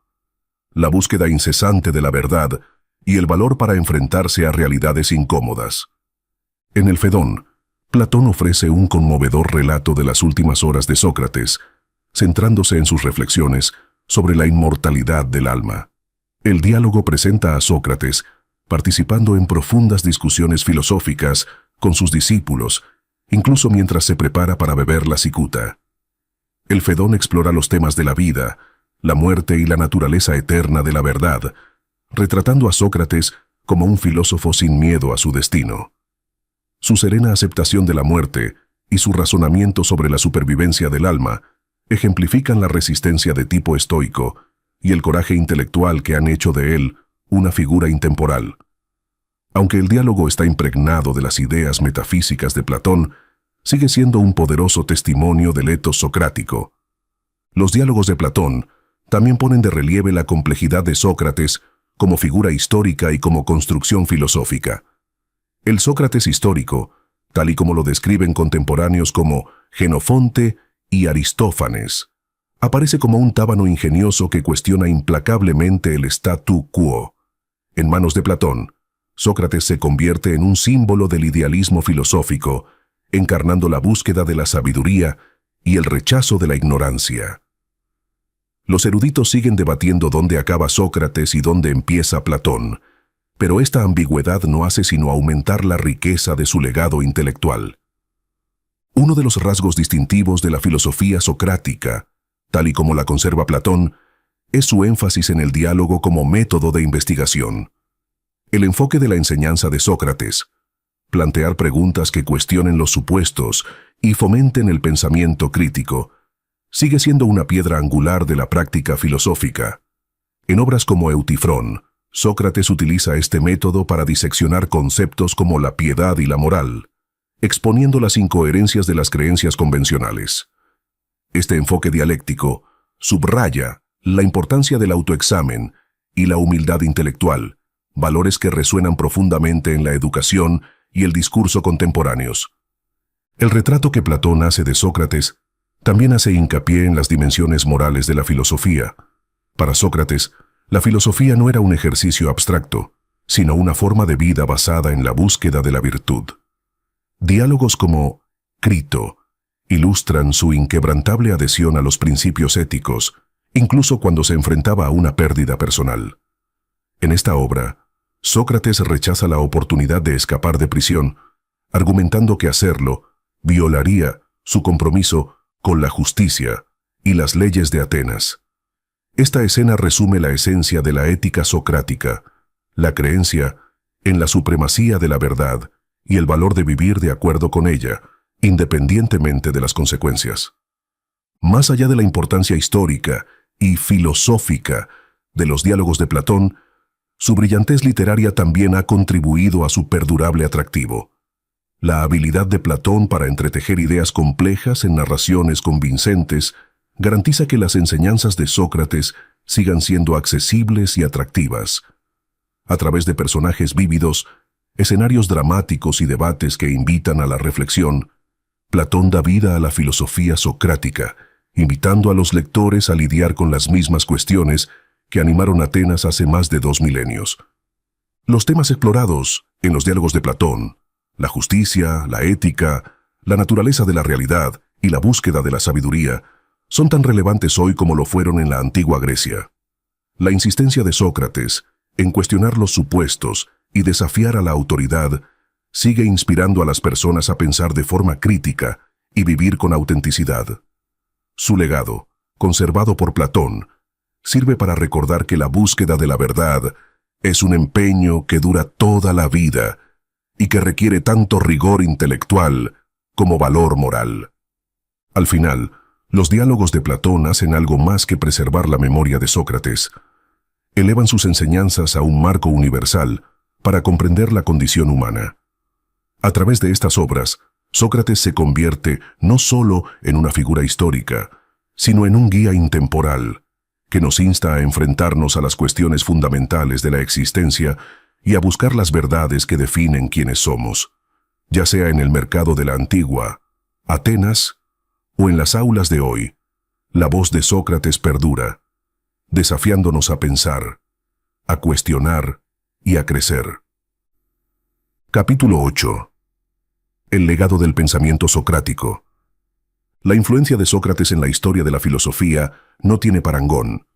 la búsqueda incesante de la verdad y el valor para enfrentarse a realidades incómodas. En el Fedón, Platón ofrece un conmovedor relato de las últimas horas de Sócrates, centrándose en sus reflexiones sobre la inmortalidad del alma. El diálogo presenta a Sócrates participando en profundas discusiones filosóficas con sus discípulos, incluso mientras se prepara para beber la cicuta. El Fedón explora los temas de la vida, la muerte y la naturaleza eterna de la verdad, retratando a Sócrates como un filósofo sin miedo a su destino. Su serena aceptación de la muerte y su razonamiento sobre la supervivencia del alma ejemplifican la resistencia de tipo estoico y el coraje intelectual que han hecho de él una figura intemporal. Aunque el diálogo está impregnado de las ideas metafísicas de Platón, sigue siendo un poderoso testimonio del etos socrático. Los diálogos de Platón también ponen de relieve la complejidad de Sócrates como figura histórica y como construcción filosófica. El Sócrates histórico, tal y como lo describen contemporáneos como Jenofonte y Aristófanes, aparece como un tábano ingenioso que cuestiona implacablemente el statu quo. En manos de Platón, Sócrates se convierte en un símbolo del idealismo filosófico, encarnando la búsqueda de la sabiduría y el rechazo de la ignorancia. Los eruditos siguen debatiendo dónde acaba Sócrates y dónde empieza Platón, pero esta ambigüedad no hace sino aumentar la riqueza de su legado intelectual. Uno de los rasgos distintivos de la filosofía socrática, tal y como la conserva Platón, es su énfasis en el diálogo como método de investigación. El enfoque de la enseñanza de Sócrates, plantear preguntas que cuestionen los supuestos y fomenten el pensamiento crítico, sigue siendo una piedra angular de la práctica filosófica. En obras como Eutifrón, Sócrates utiliza este método para diseccionar conceptos como la piedad y la moral, exponiendo las incoherencias de las creencias convencionales. Este enfoque dialéctico subraya la importancia del autoexamen y la humildad intelectual, valores que resuenan profundamente en la educación y el discurso contemporáneos. El retrato que Platón hace de Sócrates también hace hincapié en las dimensiones morales de la filosofía. Para Sócrates, la filosofía no era un ejercicio abstracto, sino una forma de vida basada en la búsqueda de la virtud. Diálogos como Crito ilustran su inquebrantable adhesión a los principios éticos, incluso cuando se enfrentaba a una pérdida personal. En esta obra, Sócrates rechaza la oportunidad de escapar de prisión, argumentando que hacerlo violaría su compromiso con la justicia y las leyes de Atenas. Esta escena resume la esencia de la ética socrática, la creencia en la supremacía de la verdad y el valor de vivir de acuerdo con ella, independientemente de las consecuencias. Más allá de la importancia histórica y filosófica de los diálogos de Platón, su brillantez literaria también ha contribuido a su perdurable atractivo. La habilidad de Platón para entretejer ideas complejas en narraciones convincentes garantiza que las enseñanzas de Sócrates sigan siendo accesibles y atractivas. A través de personajes vívidos, escenarios dramáticos y debates que invitan a la reflexión, Platón da vida a la filosofía socrática, invitando a los lectores a lidiar con las mismas cuestiones que animaron a Atenas hace más de 2 milenios. Los temas explorados en los diálogos de Platón, la justicia, la ética, la naturaleza de la realidad y la búsqueda de la sabiduría, son tan relevantes hoy como lo fueron en la antigua Grecia. La insistencia de Sócrates en cuestionar los supuestos y desafiar a la autoridad sigue inspirando a las personas a pensar de forma crítica y vivir con autenticidad. Su legado, conservado por Platón, sirve para recordar que la búsqueda de la verdad es un empeño que dura toda la vida y que requiere tanto rigor intelectual como valor moral. Al final, los diálogos de Platón hacen algo más que preservar la memoria de Sócrates. Elevan sus enseñanzas a un marco universal para comprender la condición humana. A través de estas obras, Sócrates se convierte no solo en una figura histórica, sino en un guía intemporal que nos insta a enfrentarnos a las cuestiones fundamentales de la existencia y a buscar las verdades que definen quiénes somos, ya sea en el mercado de la antigua Atenas o en las aulas de hoy. La voz de Sócrates perdura, desafiándonos a pensar, a cuestionar y a crecer. Capítulo 8. El legado del pensamiento socrático. La influencia de Sócrates en la historia de la filosofía no tiene parangón.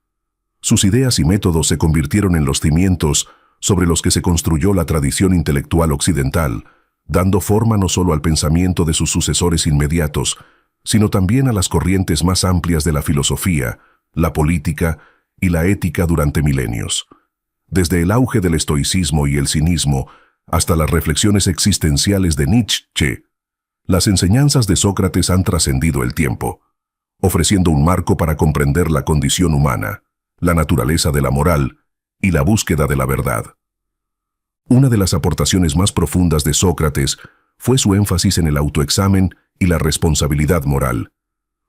Sus ideas y métodos se convirtieron en los cimientos sobre los que se construyó la tradición intelectual occidental, dando forma no solo al pensamiento de sus sucesores inmediatos, sino también a las corrientes más amplias de la filosofía, la política y la ética durante milenios. Desde el auge del estoicismo y el cinismo hasta las reflexiones existenciales de Nietzsche, las enseñanzas de Sócrates han trascendido el tiempo, ofreciendo un marco para comprender la condición humana, la naturaleza de la moral y la búsqueda de la verdad. Una de las aportaciones más profundas de Sócrates fue su énfasis en el autoexamen y la responsabilidad moral.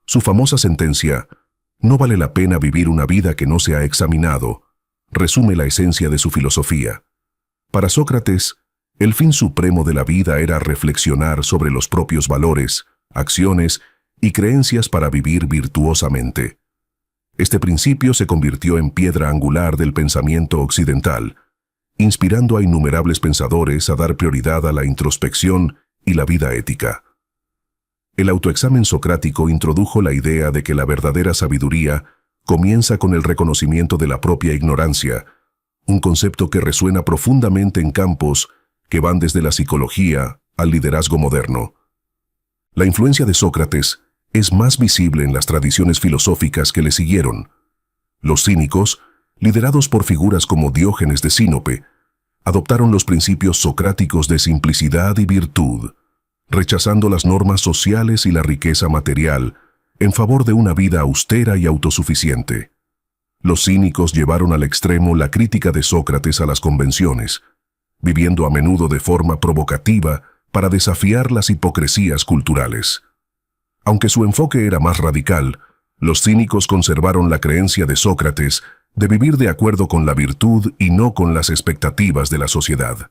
Su famosa sentencia, "No vale la pena vivir una vida que no se ha examinado", resume la esencia de su filosofía. Para Sócrates, el fin supremo de la vida era reflexionar sobre los propios valores, acciones y creencias para vivir virtuosamente. Este principio se convirtió en piedra angular del pensamiento occidental, inspirando a innumerables pensadores a dar prioridad a la introspección y la vida ética. El autoexamen socrático introdujo la idea de que la verdadera sabiduría comienza con el reconocimiento de la propia ignorancia, un concepto que resuena profundamente en campos que van desde la psicología al liderazgo moderno. La influencia de Sócrates es más visible en las tradiciones filosóficas que le siguieron. Los cínicos, liderados por figuras como Diógenes de Sinope, adoptaron los principios socráticos de simplicidad y virtud, rechazando las normas sociales y la riqueza material en favor de una vida austera y autosuficiente. Los cínicos llevaron al extremo la crítica de Sócrates a las convenciones, viviendo a menudo de forma provocativa para desafiar las hipocresías culturales. Aunque su enfoque era más radical, los cínicos conservaron la creencia de Sócrates de vivir de acuerdo con la virtud y no con las expectativas de la sociedad.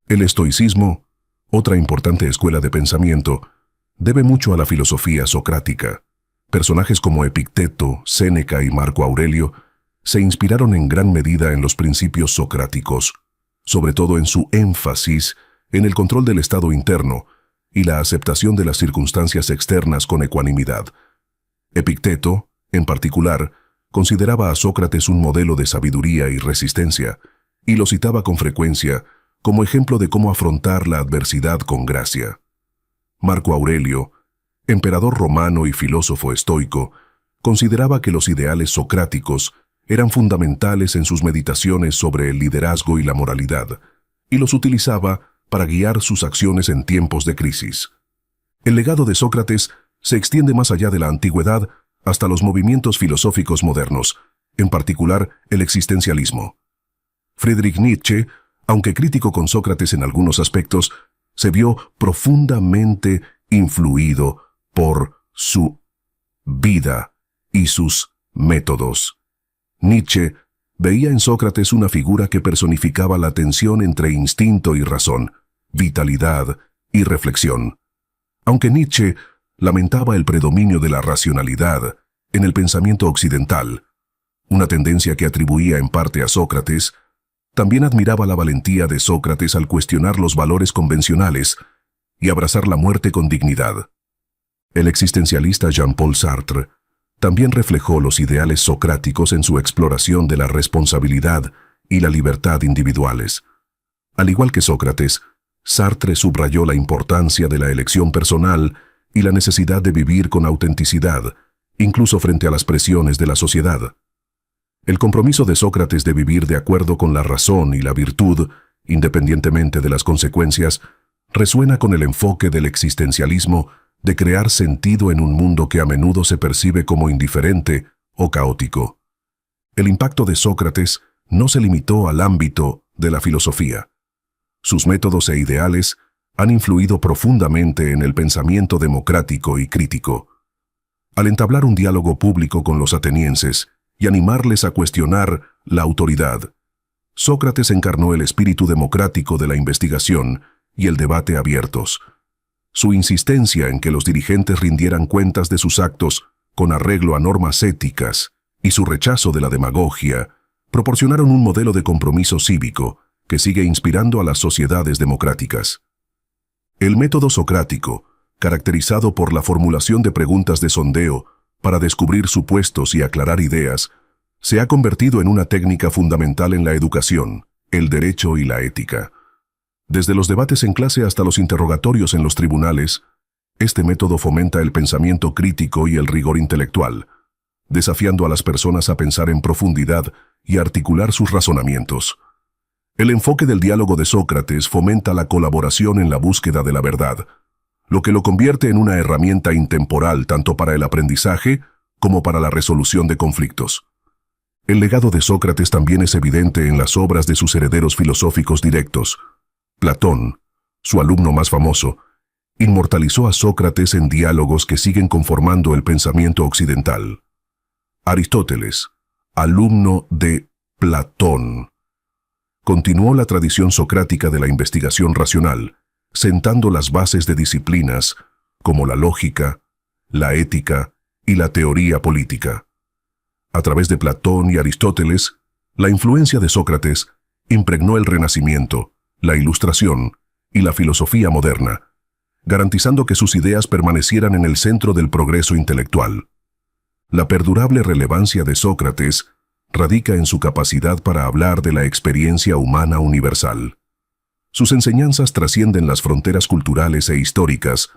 El estoicismo, otra importante escuela de pensamiento, debe mucho a la filosofía socrática. Personajes como Epicteto, Séneca y Marco Aurelio se inspiraron en gran medida en los principios socráticos, sobre todo en su énfasis en el control del estado interno y la aceptación de las circunstancias externas con ecuanimidad. Epicteto, en particular, consideraba a Sócrates un modelo de sabiduría y resistencia, y lo citaba con frecuencia como ejemplo de cómo afrontar la adversidad con gracia. Marco Aurelio, emperador romano y filósofo estoico, consideraba que los ideales socráticos eran fundamentales en sus meditaciones sobre el liderazgo y la moralidad, y los utilizaba para guiar sus acciones en tiempos de crisis. El legado de Sócrates se extiende más allá de la antigüedad hasta los movimientos filosóficos modernos, en particular el existencialismo. Friedrich Nietzsche, aunque crítico con Sócrates en algunos aspectos, se vio profundamente influido por su vida y sus métodos. Nietzsche veía en Sócrates una figura que personificaba la tensión entre instinto y razón, vitalidad y reflexión. Aunque Nietzsche lamentaba el predominio de la racionalidad en el pensamiento occidental, una tendencia que atribuía en parte a Sócrates, también admiraba la valentía de Sócrates al cuestionar los valores convencionales y abrazar la muerte con dignidad. El existencialista Jean-Paul Sartre también reflejó los ideales socráticos en su exploración de la responsabilidad y la libertad individuales. Al igual que Sócrates, Sartre subrayó la importancia de la elección personal y la necesidad de vivir con autenticidad, incluso frente a las presiones de la sociedad. El compromiso de Sócrates de vivir de acuerdo con la razón y la virtud, independientemente de las consecuencias, resuena con el enfoque del existencialismo de crear sentido en un mundo que a menudo se percibe como indiferente o caótico. El impacto de Sócrates no se limitó al ámbito de la filosofía. Sus métodos e ideales han influido profundamente en el pensamiento democrático y crítico. Al entablar un diálogo público con los atenienses y animarles a cuestionar la autoridad, Sócrates encarnó el espíritu democrático de la investigación y el debate abiertos. Su insistencia en que los dirigentes rindieran cuentas de sus actos con arreglo a normas éticas y su rechazo de la demagogia proporcionaron un modelo de compromiso cívico que sigue inspirando a las sociedades democráticas. El método socrático, caracterizado por la formulación de preguntas de sondeo para descubrir supuestos y aclarar ideas, se ha convertido en una técnica fundamental en la educación, el derecho y la ética. Desde los debates en clase hasta los interrogatorios en los tribunales, este método fomenta el pensamiento crítico y el rigor intelectual, desafiando a las personas a pensar en profundidad y articular sus razonamientos. El enfoque del diálogo de Sócrates fomenta la colaboración en la búsqueda de la verdad, lo que lo convierte en una herramienta intemporal tanto para el aprendizaje como para la resolución de conflictos. El legado de Sócrates también es evidente en las obras de sus herederos filosóficos directos. Platón, su alumno más famoso, inmortalizó a Sócrates en diálogos que siguen conformando el pensamiento occidental. Aristóteles, alumno de Platón, continuó la tradición socrática de la investigación racional, sentando las bases de disciplinas como la lógica, la ética y la teoría política. A través de Platón y Aristóteles, la influencia de Sócrates impregnó el Renacimiento, la Ilustración y la filosofía moderna, garantizando que sus ideas permanecieran en el centro del progreso intelectual. La perdurable relevancia de Sócrates radica en su capacidad para hablar de la experiencia humana universal. Sus enseñanzas trascienden las fronteras culturales e históricas,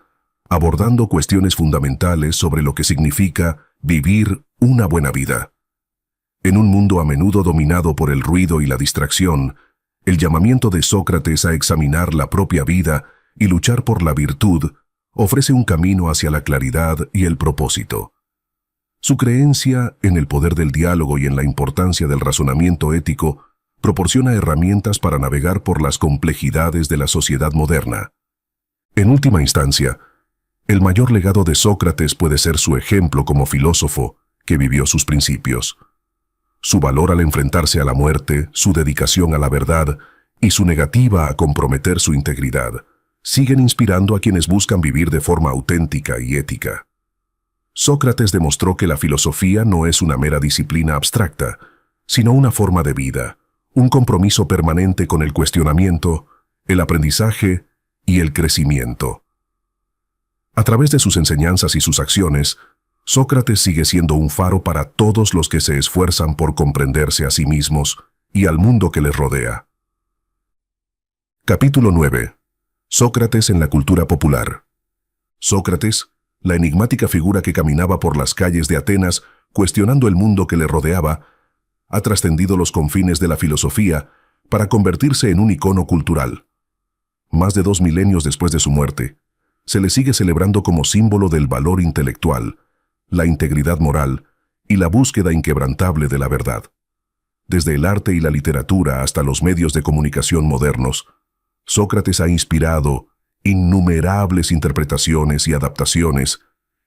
abordando cuestiones fundamentales sobre lo que significa vivir una buena vida. En un mundo a menudo dominado por el ruido y la distracción, el llamamiento de Sócrates a examinar la propia vida y luchar por la virtud ofrece un camino hacia la claridad y el propósito. Su creencia en el poder del diálogo y en la importancia del razonamiento ético proporciona herramientas para navegar por las complejidades de la sociedad moderna. En última instancia, el mayor legado de Sócrates puede ser su ejemplo como filósofo que vivió sus principios. Su valor al enfrentarse a la muerte, su dedicación a la verdad y su negativa a comprometer su integridad siguen inspirando a quienes buscan vivir de forma auténtica y ética. Sócrates demostró que la filosofía no es una mera disciplina abstracta, sino una forma de vida, un compromiso permanente con el cuestionamiento, el aprendizaje y el crecimiento. A través de sus enseñanzas y sus acciones, Sócrates sigue siendo un faro para todos los que se esfuerzan por comprenderse a sí mismos y al mundo que les rodea. Capítulo 9. Sócrates en la cultura popular. Sócrates, la enigmática figura que caminaba por las calles de Atenas cuestionando el mundo que le rodeaba, ha trascendido los confines de la filosofía para convertirse en un icono cultural. Más de 2 milenios después de su muerte, se le sigue celebrando como símbolo del valor intelectual, la integridad moral y la búsqueda inquebrantable de la verdad. Desde el arte y la literatura hasta los medios de comunicación modernos, Sócrates ha inspirado innumerables interpretaciones y adaptaciones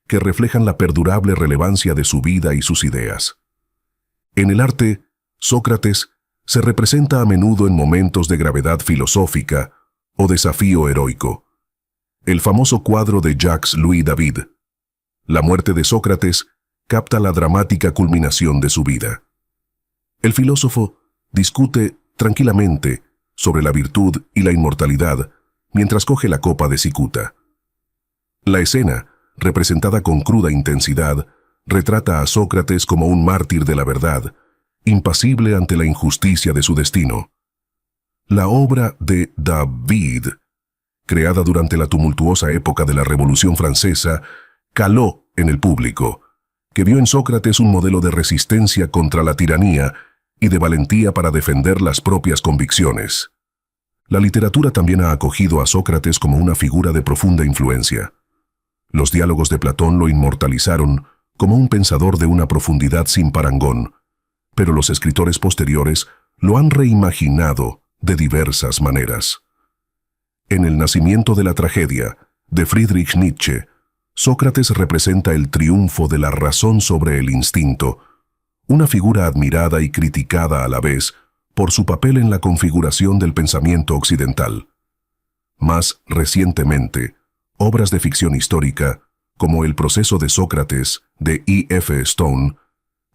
que reflejan la perdurable relevancia de su vida y sus ideas. En el arte, Sócrates se representa a menudo en momentos de gravedad filosófica o desafío heroico. El famoso cuadro de Jacques-Louis David, La muerte de Sócrates, capta la dramática culminación de su vida. El filósofo discute tranquilamente sobre la virtud y la inmortalidad mientras coge la copa de cicuta. La escena, representada con cruda intensidad, retrata a Sócrates como un mártir de la verdad, impasible ante la injusticia de su destino. La obra de David, creada durante la tumultuosa época de la Revolución Francesa, caló en el público, que vio en Sócrates un modelo de resistencia contra la tiranía y de valentía para defender las propias convicciones. La literatura también ha acogido a Sócrates como una figura de profunda influencia. Los diálogos de Platón lo inmortalizaron como un pensador de una profundidad sin parangón, pero los escritores posteriores lo han reimaginado de diversas maneras. En El nacimiento de la tragedia, de Friedrich Nietzsche, Sócrates representa el triunfo de la razón sobre el instinto, una figura admirada y criticada a la vez por su papel en la configuración del pensamiento occidental. Más recientemente, obras de ficción histórica, como El proceso de Sócrates, de E.F. Stone,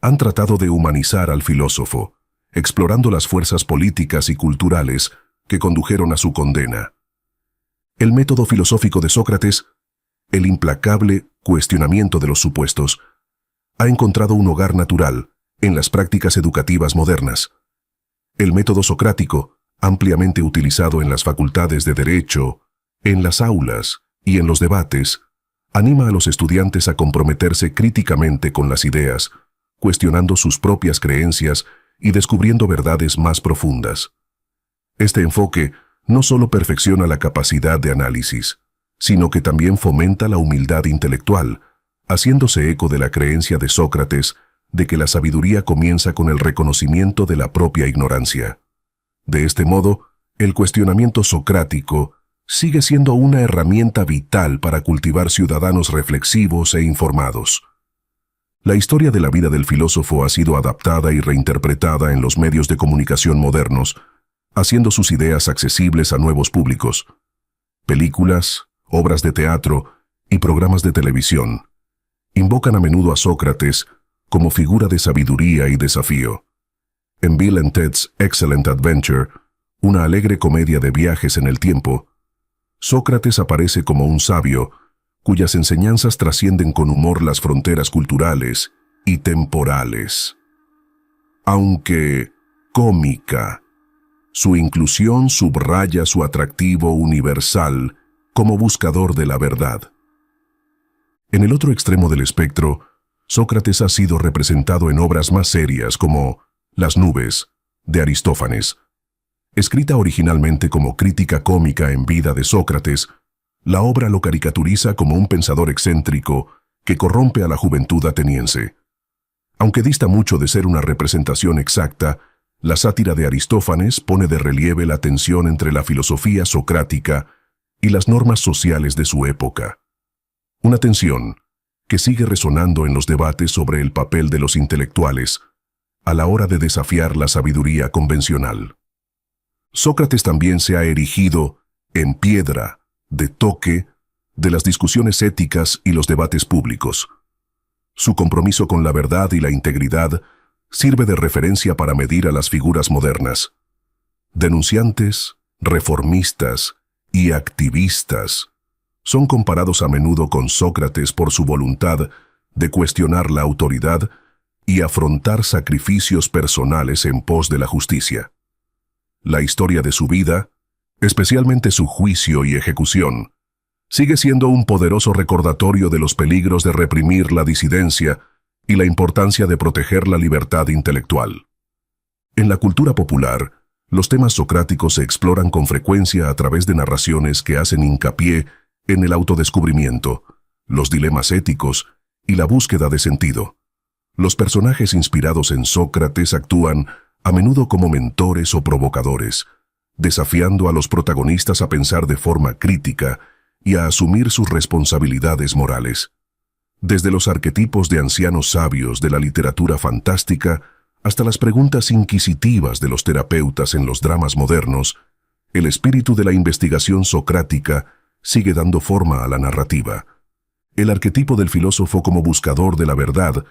han tratado de humanizar al filósofo, explorando las fuerzas políticas y culturales que condujeron a su condena. El método filosófico de Sócrates, el implacable cuestionamiento de los supuestos, ha encontrado un hogar natural en las prácticas educativas modernas. El método socrático, ampliamente utilizado en las facultades de Derecho, en las aulas y en los debates, anima a los estudiantes a comprometerse críticamente con las ideas, cuestionando sus propias creencias y descubriendo verdades más profundas. Este enfoque no solo perfecciona la capacidad de análisis, sino que también fomenta la humildad intelectual, haciéndose eco de la creencia de Sócrates de que la sabiduría comienza con el reconocimiento de la propia ignorancia. De este modo, el cuestionamiento socrático sigue siendo una herramienta vital para cultivar ciudadanos reflexivos e informados. La historia de la vida del filósofo ha sido adaptada y reinterpretada en los medios de comunicación modernos, haciendo sus ideas accesibles a nuevos públicos. Películas, obras de teatro y programas de televisión invocan a menudo a Sócrates como figura de sabiduría y desafío. En Bill and Ted's Excellent Adventure, una alegre comedia de viajes en el tiempo, Sócrates aparece como un sabio cuyas enseñanzas trascienden con humor las fronteras culturales y temporales. Aunque cómica, su inclusión subraya su atractivo universal como buscador de la verdad. En el otro extremo del espectro, Sócrates ha sido representado en obras más serias como Las nubes, de Aristófanes. Escrita originalmente como crítica cómica en vida de Sócrates, la obra lo caricaturiza como un pensador excéntrico que corrompe a la juventud ateniense. Aunque dista mucho de ser una representación exacta, la sátira de Aristófanes pone de relieve la tensión entre la filosofía socrática y las normas sociales de su época. Una tensión que sigue resonando en los debates sobre el papel de los intelectuales a la hora de desafiar la sabiduría convencional. Sócrates también se ha erigido en piedra de toque de las discusiones éticas y los debates públicos. Su compromiso con la verdad y la integridad sirve de referencia para medir a las figuras modernas. Denunciantes, reformistas y activistas son comparados a menudo con Sócrates por su voluntad de cuestionar la autoridad y afrontar sacrificios personales en pos de la justicia. La historia de su vida, especialmente su juicio y ejecución, sigue siendo un poderoso recordatorio de los peligros de reprimir la disidencia y la importancia de proteger la libertad intelectual. En la cultura popular, los temas socráticos se exploran con frecuencia a través de narraciones que hacen hincapié en el autodescubrimiento, los dilemas éticos y la búsqueda de sentido. Los personajes inspirados en Sócrates actúan a menudo como mentores o provocadores, desafiando a los protagonistas a pensar de forma crítica y a asumir sus responsabilidades morales. Desde los arquetipos de ancianos sabios de la literatura fantástica hasta las preguntas inquisitivas de los terapeutas en los dramas modernos, el espíritu de la investigación socrática sigue dando forma a la narrativa. El arquetipo del filósofo como buscador de la verdad,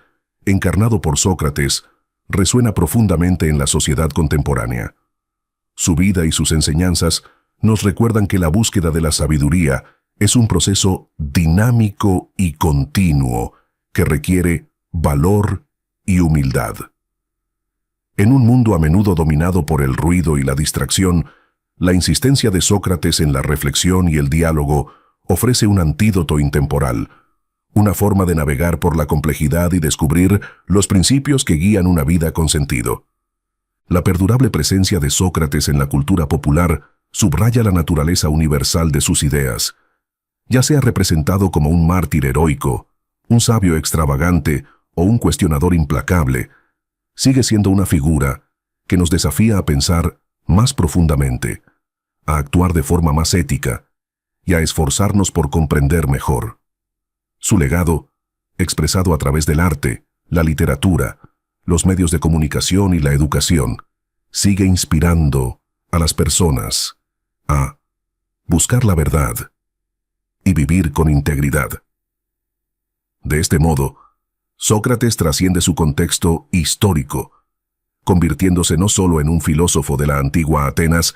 encarnado por Sócrates, resuena profundamente en la sociedad contemporánea. Su vida y sus enseñanzas nos recuerdan que la búsqueda de la sabiduría es un proceso dinámico y continuo que requiere valor y humildad. En un mundo a menudo dominado por el ruido y la distracción, la insistencia de Sócrates en la reflexión y el diálogo ofrece un antídoto intemporal, una forma de navegar por la complejidad y descubrir los principios que guían una vida con sentido. La perdurable presencia de Sócrates en la cultura popular subraya la naturaleza universal de sus ideas. Ya sea representado como un mártir heroico, un sabio extravagante o un cuestionador implacable, sigue siendo una figura que nos desafía a pensar más profundamente, a actuar de forma más ética y a esforzarnos por comprender mejor. Su legado, expresado a través del arte, la literatura, los medios de comunicación y la educación, sigue inspirando a las personas a buscar la verdad y vivir con integridad. De este modo, Sócrates trasciende su contexto histórico, convirtiéndose no solo en un filósofo de la antigua Atenas,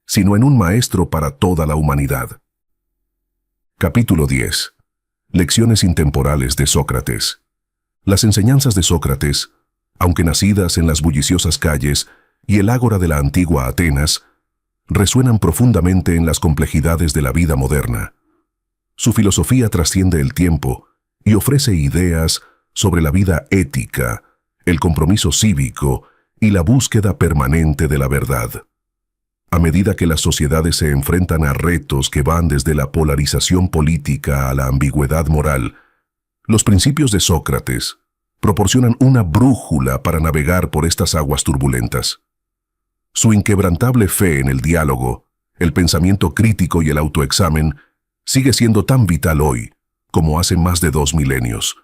sino en un maestro para toda la humanidad. Capítulo 10. Lecciones intemporales de Sócrates. Las enseñanzas de Sócrates, aunque nacidas en las bulliciosas calles y el ágora de la antigua Atenas, resuenan profundamente en las complejidades de la vida moderna. Su filosofía trasciende el tiempo y ofrece ideas sobre la vida ética, el compromiso cívico y la búsqueda permanente de la verdad. A medida que las sociedades se enfrentan a retos que van desde la polarización política a la ambigüedad moral, los principios de Sócrates proporcionan una brújula para navegar por estas aguas turbulentas. Su inquebrantable fe en el diálogo, el pensamiento crítico y el autoexamen sigue siendo tan vital hoy como hace más de 2 milenios.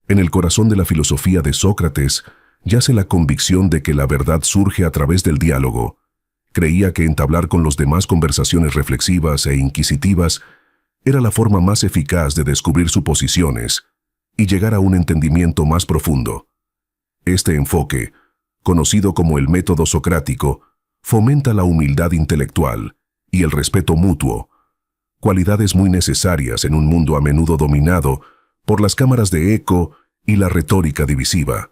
En el corazón de la filosofía de Sócrates yace la convicción de que la verdad surge a través del diálogo. Creía que entablar con los demás conversaciones reflexivas e inquisitivas era la forma más eficaz de descubrir suposiciones y llegar a un entendimiento más profundo. Este enfoque, conocido como el método socrático, fomenta la humildad intelectual y el respeto mutuo, cualidades muy necesarias en un mundo a menudo dominado por las cámaras de eco y la retórica divisiva.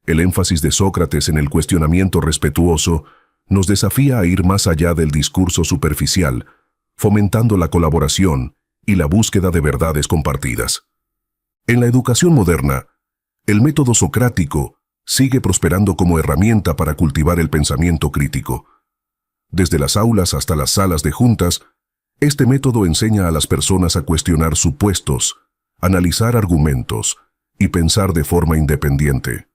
El énfasis de Sócrates en el cuestionamiento respetuoso nos desafía a ir más allá del discurso superficial, fomentando la colaboración y la búsqueda de verdades compartidas. En la educación moderna, el método socrático sigue prosperando como herramienta para cultivar el pensamiento crítico. Desde las aulas hasta las salas de juntas, este método enseña a las personas a cuestionar supuestos, analizar argumentos y pensar de forma independiente.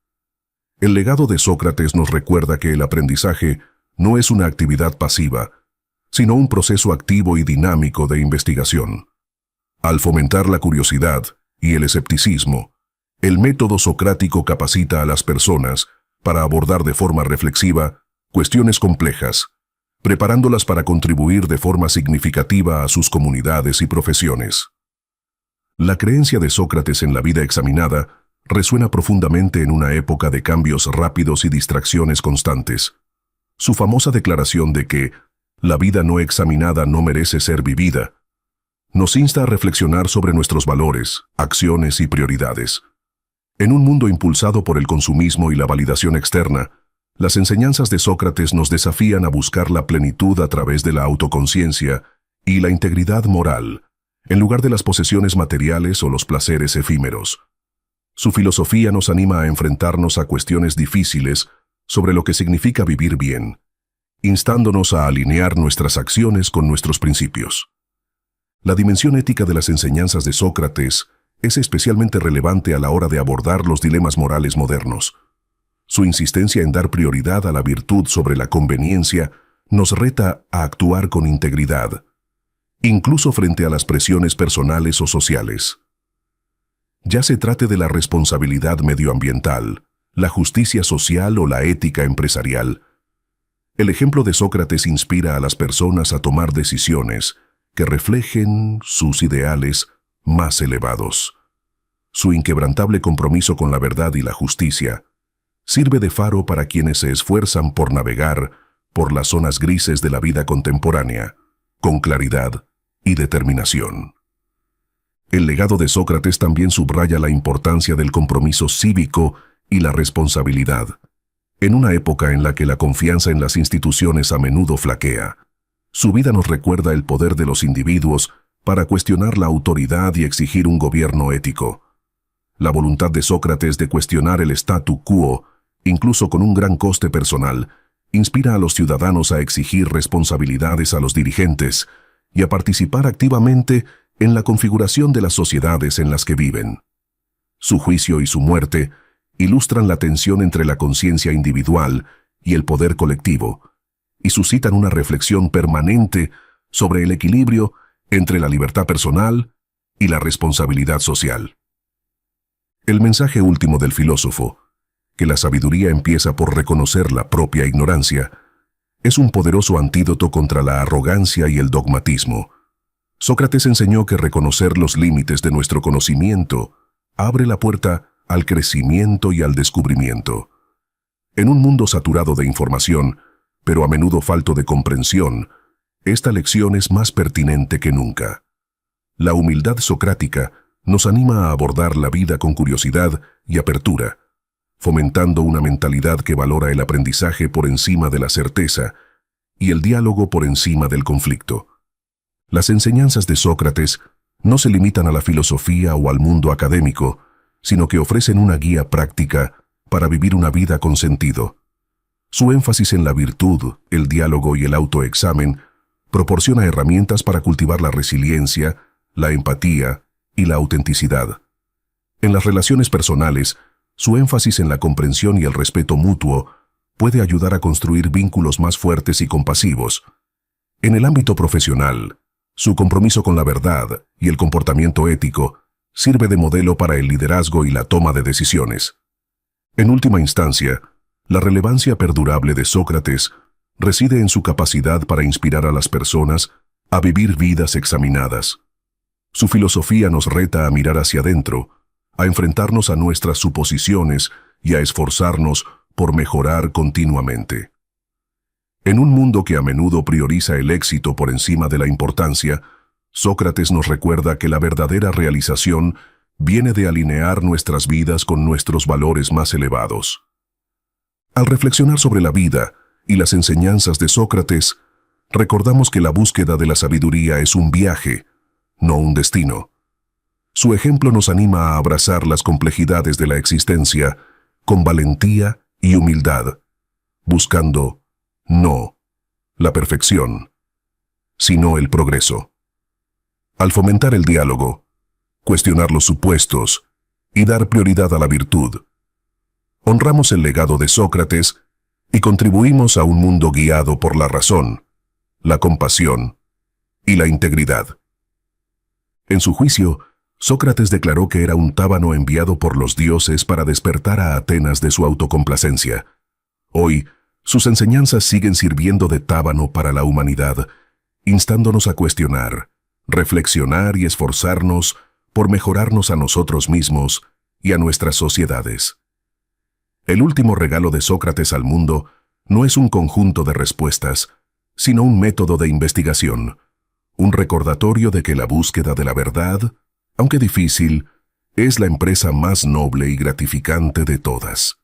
El legado de Sócrates nos recuerda que el aprendizaje no es una actividad pasiva, sino un proceso activo y dinámico de investigación. Al fomentar la curiosidad y el escepticismo, el método socrático capacita a las personas para abordar de forma reflexiva cuestiones complejas, preparándolas para contribuir de forma significativa a sus comunidades y profesiones. La creencia de Sócrates en la vida examinada resuena profundamente en una época de cambios rápidos y distracciones constantes. Su famosa declaración de que la vida no examinada no merece ser vivida nos insta a reflexionar sobre nuestros valores, acciones y prioridades. En un mundo impulsado por el consumismo y la validación externa, las enseñanzas de Sócrates nos desafían a buscar la plenitud a través de la autoconciencia y la integridad moral, en lugar de las posesiones materiales o los placeres efímeros. Su filosofía nos anima a enfrentarnos a cuestiones difíciles sobre lo que significa vivir bien, instándonos a alinear nuestras acciones con nuestros principios. La dimensión ética de las enseñanzas de Sócrates es especialmente relevante a la hora de abordar los dilemas morales modernos. Su insistencia en dar prioridad a la virtud sobre la conveniencia nos reta a actuar con integridad, incluso frente a las presiones personales o sociales. Ya se trate de la responsabilidad medioambiental, la justicia social o la ética empresarial, el ejemplo de Sócrates inspira a las personas a tomar decisiones que reflejen sus ideales más elevados. Su inquebrantable compromiso con la verdad y la justicia sirve de faro para quienes se esfuerzan por navegar por las zonas grises de la vida contemporánea, con claridad y determinación. El legado de Sócrates también subraya la importancia del compromiso cívico y la responsabilidad. En una época en la que la confianza en las instituciones a menudo flaquea, su vida nos recuerda el poder de los individuos para cuestionar la autoridad y exigir un gobierno ético. La voluntad de Sócrates de cuestionar el statu quo, incluso con un gran coste personal, inspira a los ciudadanos a exigir responsabilidades a los dirigentes y a participar activamente en la configuración de las sociedades en las que viven. Su juicio y su muerte ilustran la tensión entre la conciencia individual y el poder colectivo, y suscitan una reflexión permanente sobre el equilibrio entre la libertad personal y la responsabilidad social. El mensaje último del filósofo, que la sabiduría empieza por reconocer la propia ignorancia, es un poderoso antídoto contra la arrogancia y el dogmatismo. Sócrates enseñó que reconocer los límites de nuestro conocimiento abre la puerta al crecimiento y al descubrimiento. En un mundo saturado de información, pero a menudo falto de comprensión, esta lección es más pertinente que nunca. La humildad socrática nos anima a abordar la vida con curiosidad y apertura, fomentando una mentalidad que valora el aprendizaje por encima de la certeza y el diálogo por encima del conflicto. Las enseñanzas de Sócrates no se limitan a la filosofía o al mundo académico, sino que ofrecen una guía práctica para vivir una vida con sentido. Su énfasis en la virtud, el diálogo y el autoexamen proporciona herramientas para cultivar la resiliencia, la empatía y la autenticidad. En las relaciones personales, su énfasis en la comprensión y el respeto mutuo puede ayudar a construir vínculos más fuertes y compasivos. En el ámbito profesional, su compromiso con la verdad y el comportamiento ético sirve de modelo para el liderazgo y la toma de decisiones. En última instancia, la relevancia perdurable de Sócrates reside en su capacidad para inspirar a las personas a vivir vidas examinadas. Su filosofía nos reta a mirar hacia adentro, a enfrentarnos a nuestras suposiciones y a esforzarnos por mejorar continuamente. En un mundo que a menudo prioriza el éxito por encima de la importancia, Sócrates nos recuerda que la verdadera realización viene de alinear nuestras vidas con nuestros valores más elevados. Al reflexionar sobre la vida y las enseñanzas de Sócrates, recordamos que la búsqueda de la sabiduría es un viaje, no un destino. Su ejemplo nos anima a abrazar las complejidades de la existencia con valentía y humildad, buscando no la perfección, sino el progreso. Al fomentar el diálogo, cuestionar los supuestos y dar prioridad a la virtud, honramos el legado de Sócrates y contribuimos a un mundo guiado por la razón, la compasión y la integridad. En su juicio, Sócrates declaró que era un tábano enviado por los dioses para despertar a Atenas de su autocomplacencia. Hoy, sus enseñanzas siguen sirviendo de tábano para la humanidad, instándonos a cuestionar, reflexionar y esforzarnos por mejorarnos a nosotros mismos y a nuestras sociedades. El último regalo de Sócrates al mundo no es un conjunto de respuestas, sino un método de investigación, un recordatorio de que la búsqueda de la verdad, aunque difícil, es la empresa más noble y gratificante de todas.